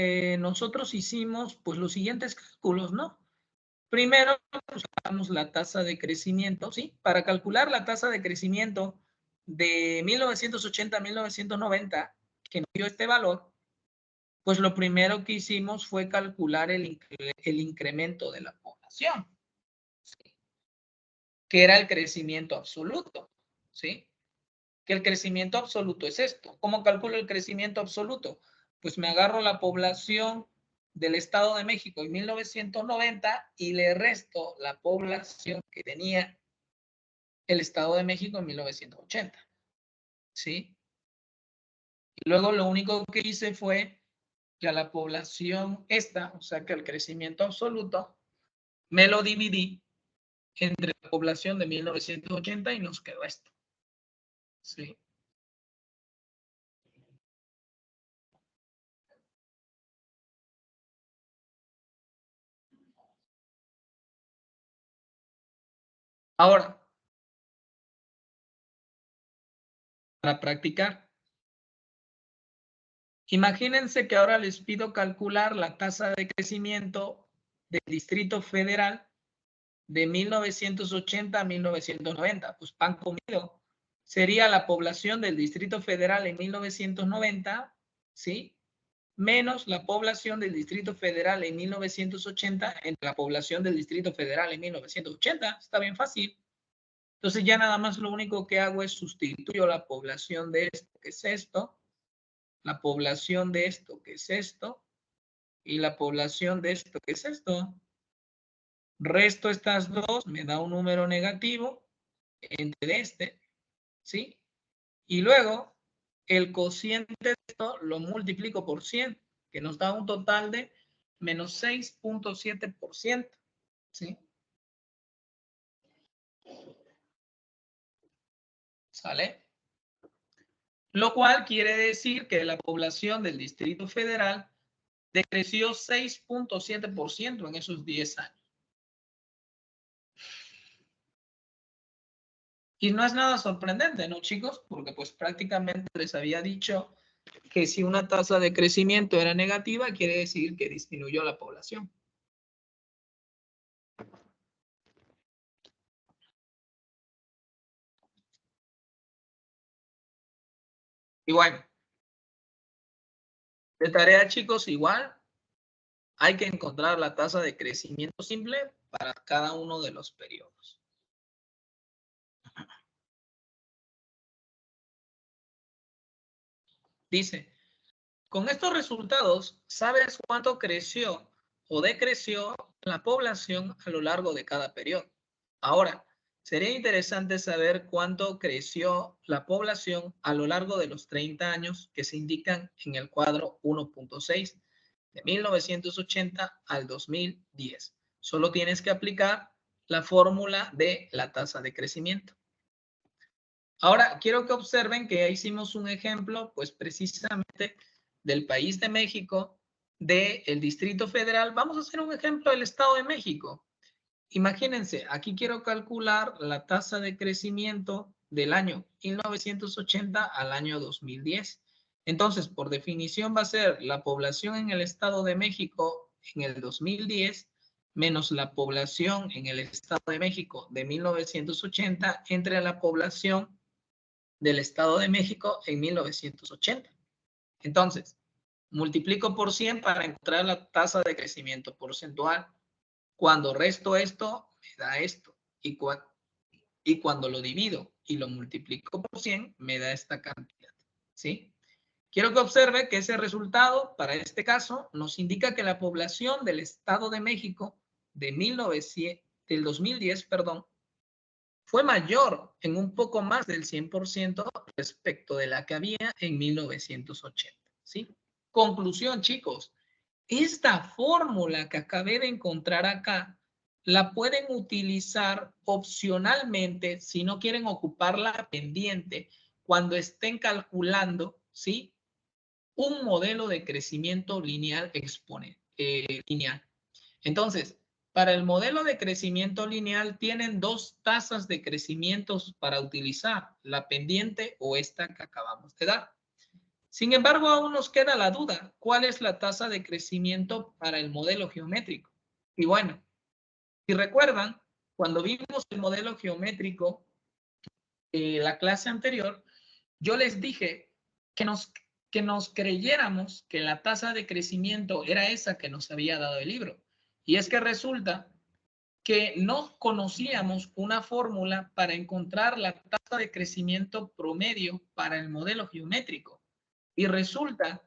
nosotros hicimos pues los siguientes cálculos, ¿no? Primero, pues sacamos la tasa de crecimiento, ¿sí? Para calcular la tasa de crecimiento de 1980 a 1990, que nos dio este valor, pues lo primero que hicimos fue calcular el incremento de la población, ¿sí? Que era el crecimiento absoluto, ¿sí? Que el crecimiento absoluto es esto. ¿Cómo calculo el crecimiento absoluto? Pues me agarro la población del Estado de México en 1990 y le resto la población que tenía el Estado de México en 1980. ¿Sí? Y luego lo único que hice fue que a la población esta, o sea que el crecimiento absoluto, me lo dividí entre la población de 1980 y nos quedó esto. ¿Sí? Ahora, para practicar, imagínense que ahora les pido calcular la tasa de crecimiento del Distrito Federal de 1980 a 1990. Pues pan comido. Sería la población del Distrito Federal en 1990, ¿sí? Menos la población del Distrito Federal en 1980 entre la población del Distrito Federal en 1980. Está bien fácil. Entonces ya nada más lo único que hago es sustituyo la población de esto, que es esto, la población de esto, que es esto, y la población de esto, que es esto. Resto estas dos, me da un número negativo entre este, ¿sí? Y luego el cociente de esto lo multiplico por 100, que nos da un total de menos 6.7%, ¿sí? ¿Sale? Lo cual quiere decir que la población del Distrito Federal decreció 6.7% en esos 10 años. Y no es nada sorprendente, ¿no, chicos? Porque pues prácticamente les había dicho que si una tasa de crecimiento era negativa, quiere decir que disminuyó la población. Y bueno, de tarea, chicos, igual hay que encontrar la tasa de crecimiento simple para cada uno de los periodos. Dice, con estos resultados, ¿sabes cuánto creció o decreció la población a lo largo de cada periodo? Ahora, sería interesante saber cuánto creció la población a lo largo de los 30 años que se indican en el cuadro 1.6 de 1980 al 2010. Solo tienes que aplicar la fórmula de la tasa de crecimiento. Ahora, quiero que observen que ya hicimos un ejemplo, pues precisamente del país de México, del Distrito Federal. Vamos a hacer un ejemplo del Estado de México. Imagínense, aquí quiero calcular la tasa de crecimiento del año 1980 al año 2010. Entonces, por definición va a ser la población en el Estado de México en el 2010 menos la población en el Estado de México de 1980 entre la población del Estado de México en 1980. Entonces, multiplico por 100 para encontrar la tasa de crecimiento porcentual. Cuando resto esto, me da esto. Y cuando lo divido y lo multiplico por 100, me da esta cantidad. ¿Sí? Quiero que observe que ese resultado, para este caso, nos indica que la población del Estado de México del 2010, perdón, fue mayor en un poco más del 100% respecto de la que había en 1980. ¿Sí? Conclusión, chicos. Esta fórmula que acabé de encontrar acá la pueden utilizar opcionalmente si no quieren ocuparla pendiente cuando estén calculando, ¿sí? Un modelo de crecimiento lineal lineal. Entonces, para el modelo de crecimiento lineal tienen dos tasas de crecimiento para utilizar, la pendiente o esta que acabamos de dar. Sin embargo, aún nos queda la duda, ¿cuál es la tasa de crecimiento para el modelo geométrico? Y bueno, si recuerdan, cuando vimos el modelo geométrico, la clase anterior, yo les dije que nos creyéramos que la tasa de crecimiento era esa que nos había dado el libro. Y es que resulta que no conocíamos una fórmula para encontrar la tasa de crecimiento promedio para el modelo geométrico. Y resulta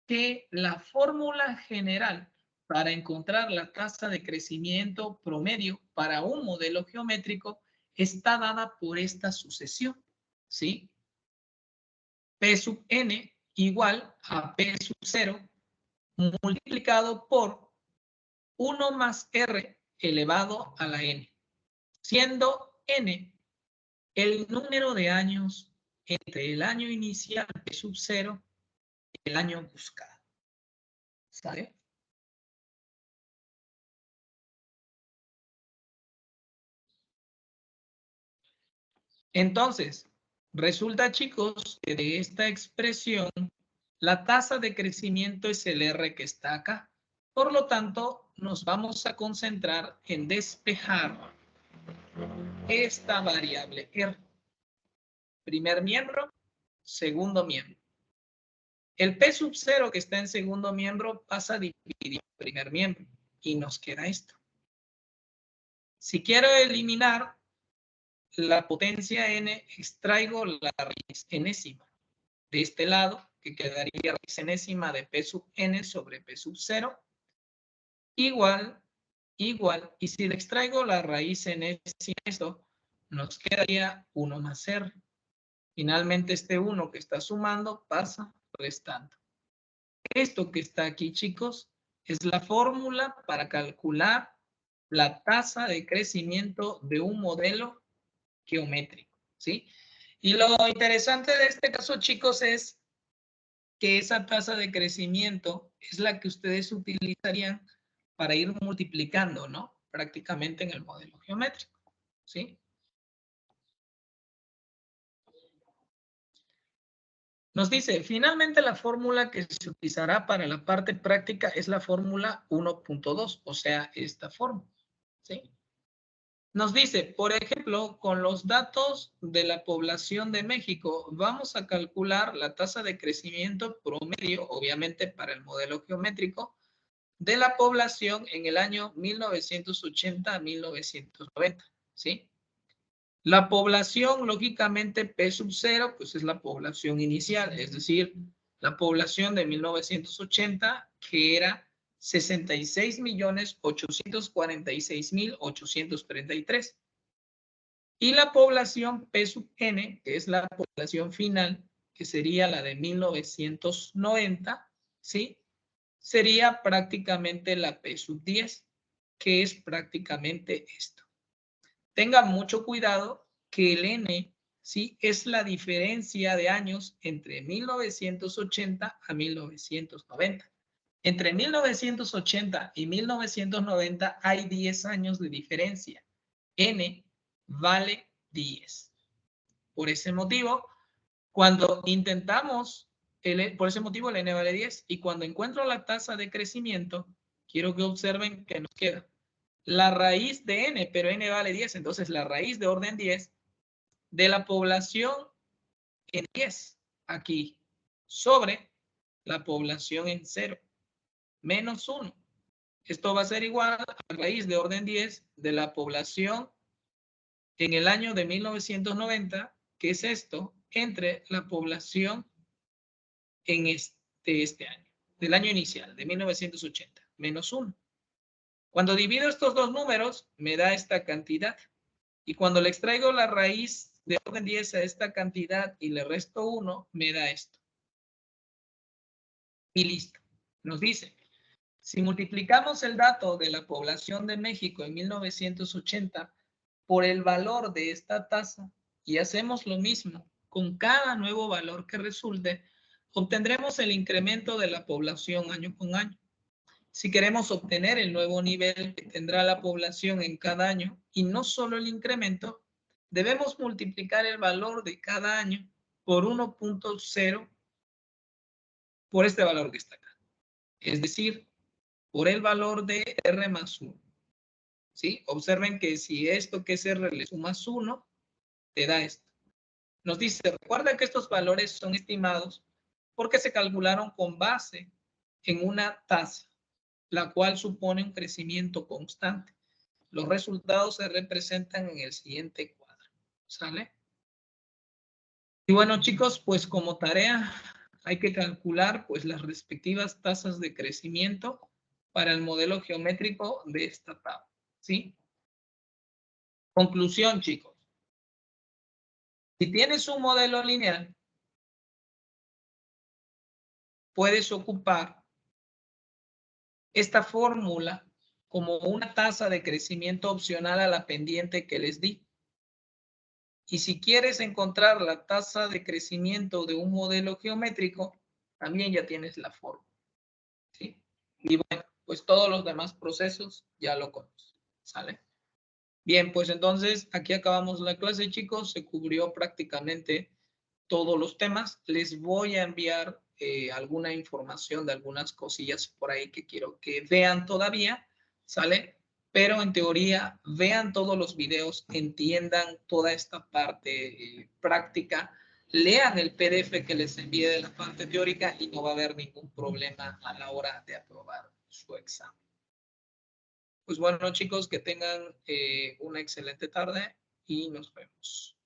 que la fórmula general para encontrar la tasa de crecimiento promedio para un modelo geométrico está dada por esta sucesión, ¿sí? P sub n igual a P sub 0 multiplicado por 1 más R elevado a la n, siendo n el número de años entre el año inicial P sub 0 y el año buscado. ¿Sale? Entonces, resulta, chicos, que de esta expresión, la tasa de crecimiento es el R que está acá. Por lo tanto, nos vamos a concentrar en despejar esta variable R. Primer miembro, segundo miembro. El P sub 0 que está en segundo miembro pasa a dividir el primer miembro y nos queda esto. Si quiero eliminar la potencia n, extraigo la raíz enésima. De este lado, que quedaría raíz enésima de P sub n sobre P sub 0, igual, y si le extraigo la raíz enésima de esto, nos quedaría 1 más R. Finalmente, este 1 que está sumando pasa restando. Esto que está aquí, chicos, es la fórmula para calcular la tasa de crecimiento de un modelo geométrico, ¿sí? Y lo interesante de este caso, chicos, es que esa tasa de crecimiento es la que ustedes utilizarían para ir multiplicando, ¿no? Prácticamente en el modelo geométrico, ¿sí? Nos dice, finalmente la fórmula que se utilizará para la parte práctica es la fórmula 1.2, o sea, esta fórmula, ¿sí? Nos dice, por ejemplo, con los datos de la población de México, vamos a calcular la tasa de crecimiento promedio, obviamente para el modelo geométrico, de la población en el año 1980 a 1990, ¿sí? La población, lógicamente, P sub 0, pues es la población inicial, es decir, la población de 1980, que era 66.846.833. Y la población P sub n, que es la población final, que sería la de 1990, ¿sí? Sería prácticamente la P sub 10, que es prácticamente esto. Tengan mucho cuidado que el n, ¿sí? Es la diferencia de años entre 1980 a 1990. Entre 1980 y 1990 hay 10 años de diferencia. N vale 10. Por ese motivo, cuando intentamos, por ese motivo el n vale 10. Y cuando encuentro la tasa de crecimiento, quiero que observen que nos queda la raíz de n, pero n vale 10. Entonces, la raíz de orden 10 de la población en 10, aquí, sobre la población en 0, menos 1. Esto va a ser igual a la raíz de orden 10 de la población en el año de 1990, que es esto, entre la población en este año, del año inicial, de 1980, menos 1. Cuando divido estos dos números, me da esta cantidad. Y cuando le extraigo la raíz de orden 10 a esta cantidad y le resto 1, me da esto. Y listo. Nos dice, si multiplicamos el dato de la población de México en 1980 por el valor de esta tasa y hacemos lo mismo con cada nuevo valor que resulte, obtendremos el incremento de la población año con año. Si queremos obtener el nuevo nivel que tendrá la población en cada año y no solo el incremento, debemos multiplicar el valor de cada año por 1.0 por este valor que está acá. Es decir, por el valor de R más 1. ¿Sí? Observen que si esto que es R le sumas 1, te da esto. Nos dice, recuerda que estos valores son estimados porque se calcularon con base en una tasa, la cual supone un crecimiento constante. Los resultados se representan en el siguiente cuadro. ¿Sale? Y bueno, chicos, pues como tarea hay que calcular pues las respectivas tasas de crecimiento para el modelo geométrico de esta tabla. ¿Sí? Conclusión, chicos. Si tienes un modelo lineal, puedes ocupar esta fórmula como una tasa de crecimiento opcional a la pendiente que les di. Y si quieres encontrar la tasa de crecimiento de un modelo geométrico, también ya tienes la fórmula. ¿Sí? Y bueno, pues todos los demás procesos ya lo conoces. ¿Sale? Bien, pues entonces aquí acabamos la clase, chicos. Se cubrió prácticamente todos los temas. Les voy a enviar alguna información de algunas cosillas por ahí que quiero que vean todavía, ¿sale? Pero en teoría, vean todos los videos, entiendan toda esta parte práctica, lean el PDF que les envié de la parte teórica y no va a haber ningún problema a la hora de aprobar su examen. Pues bueno, chicos, que tengan una excelente tarde y nos vemos.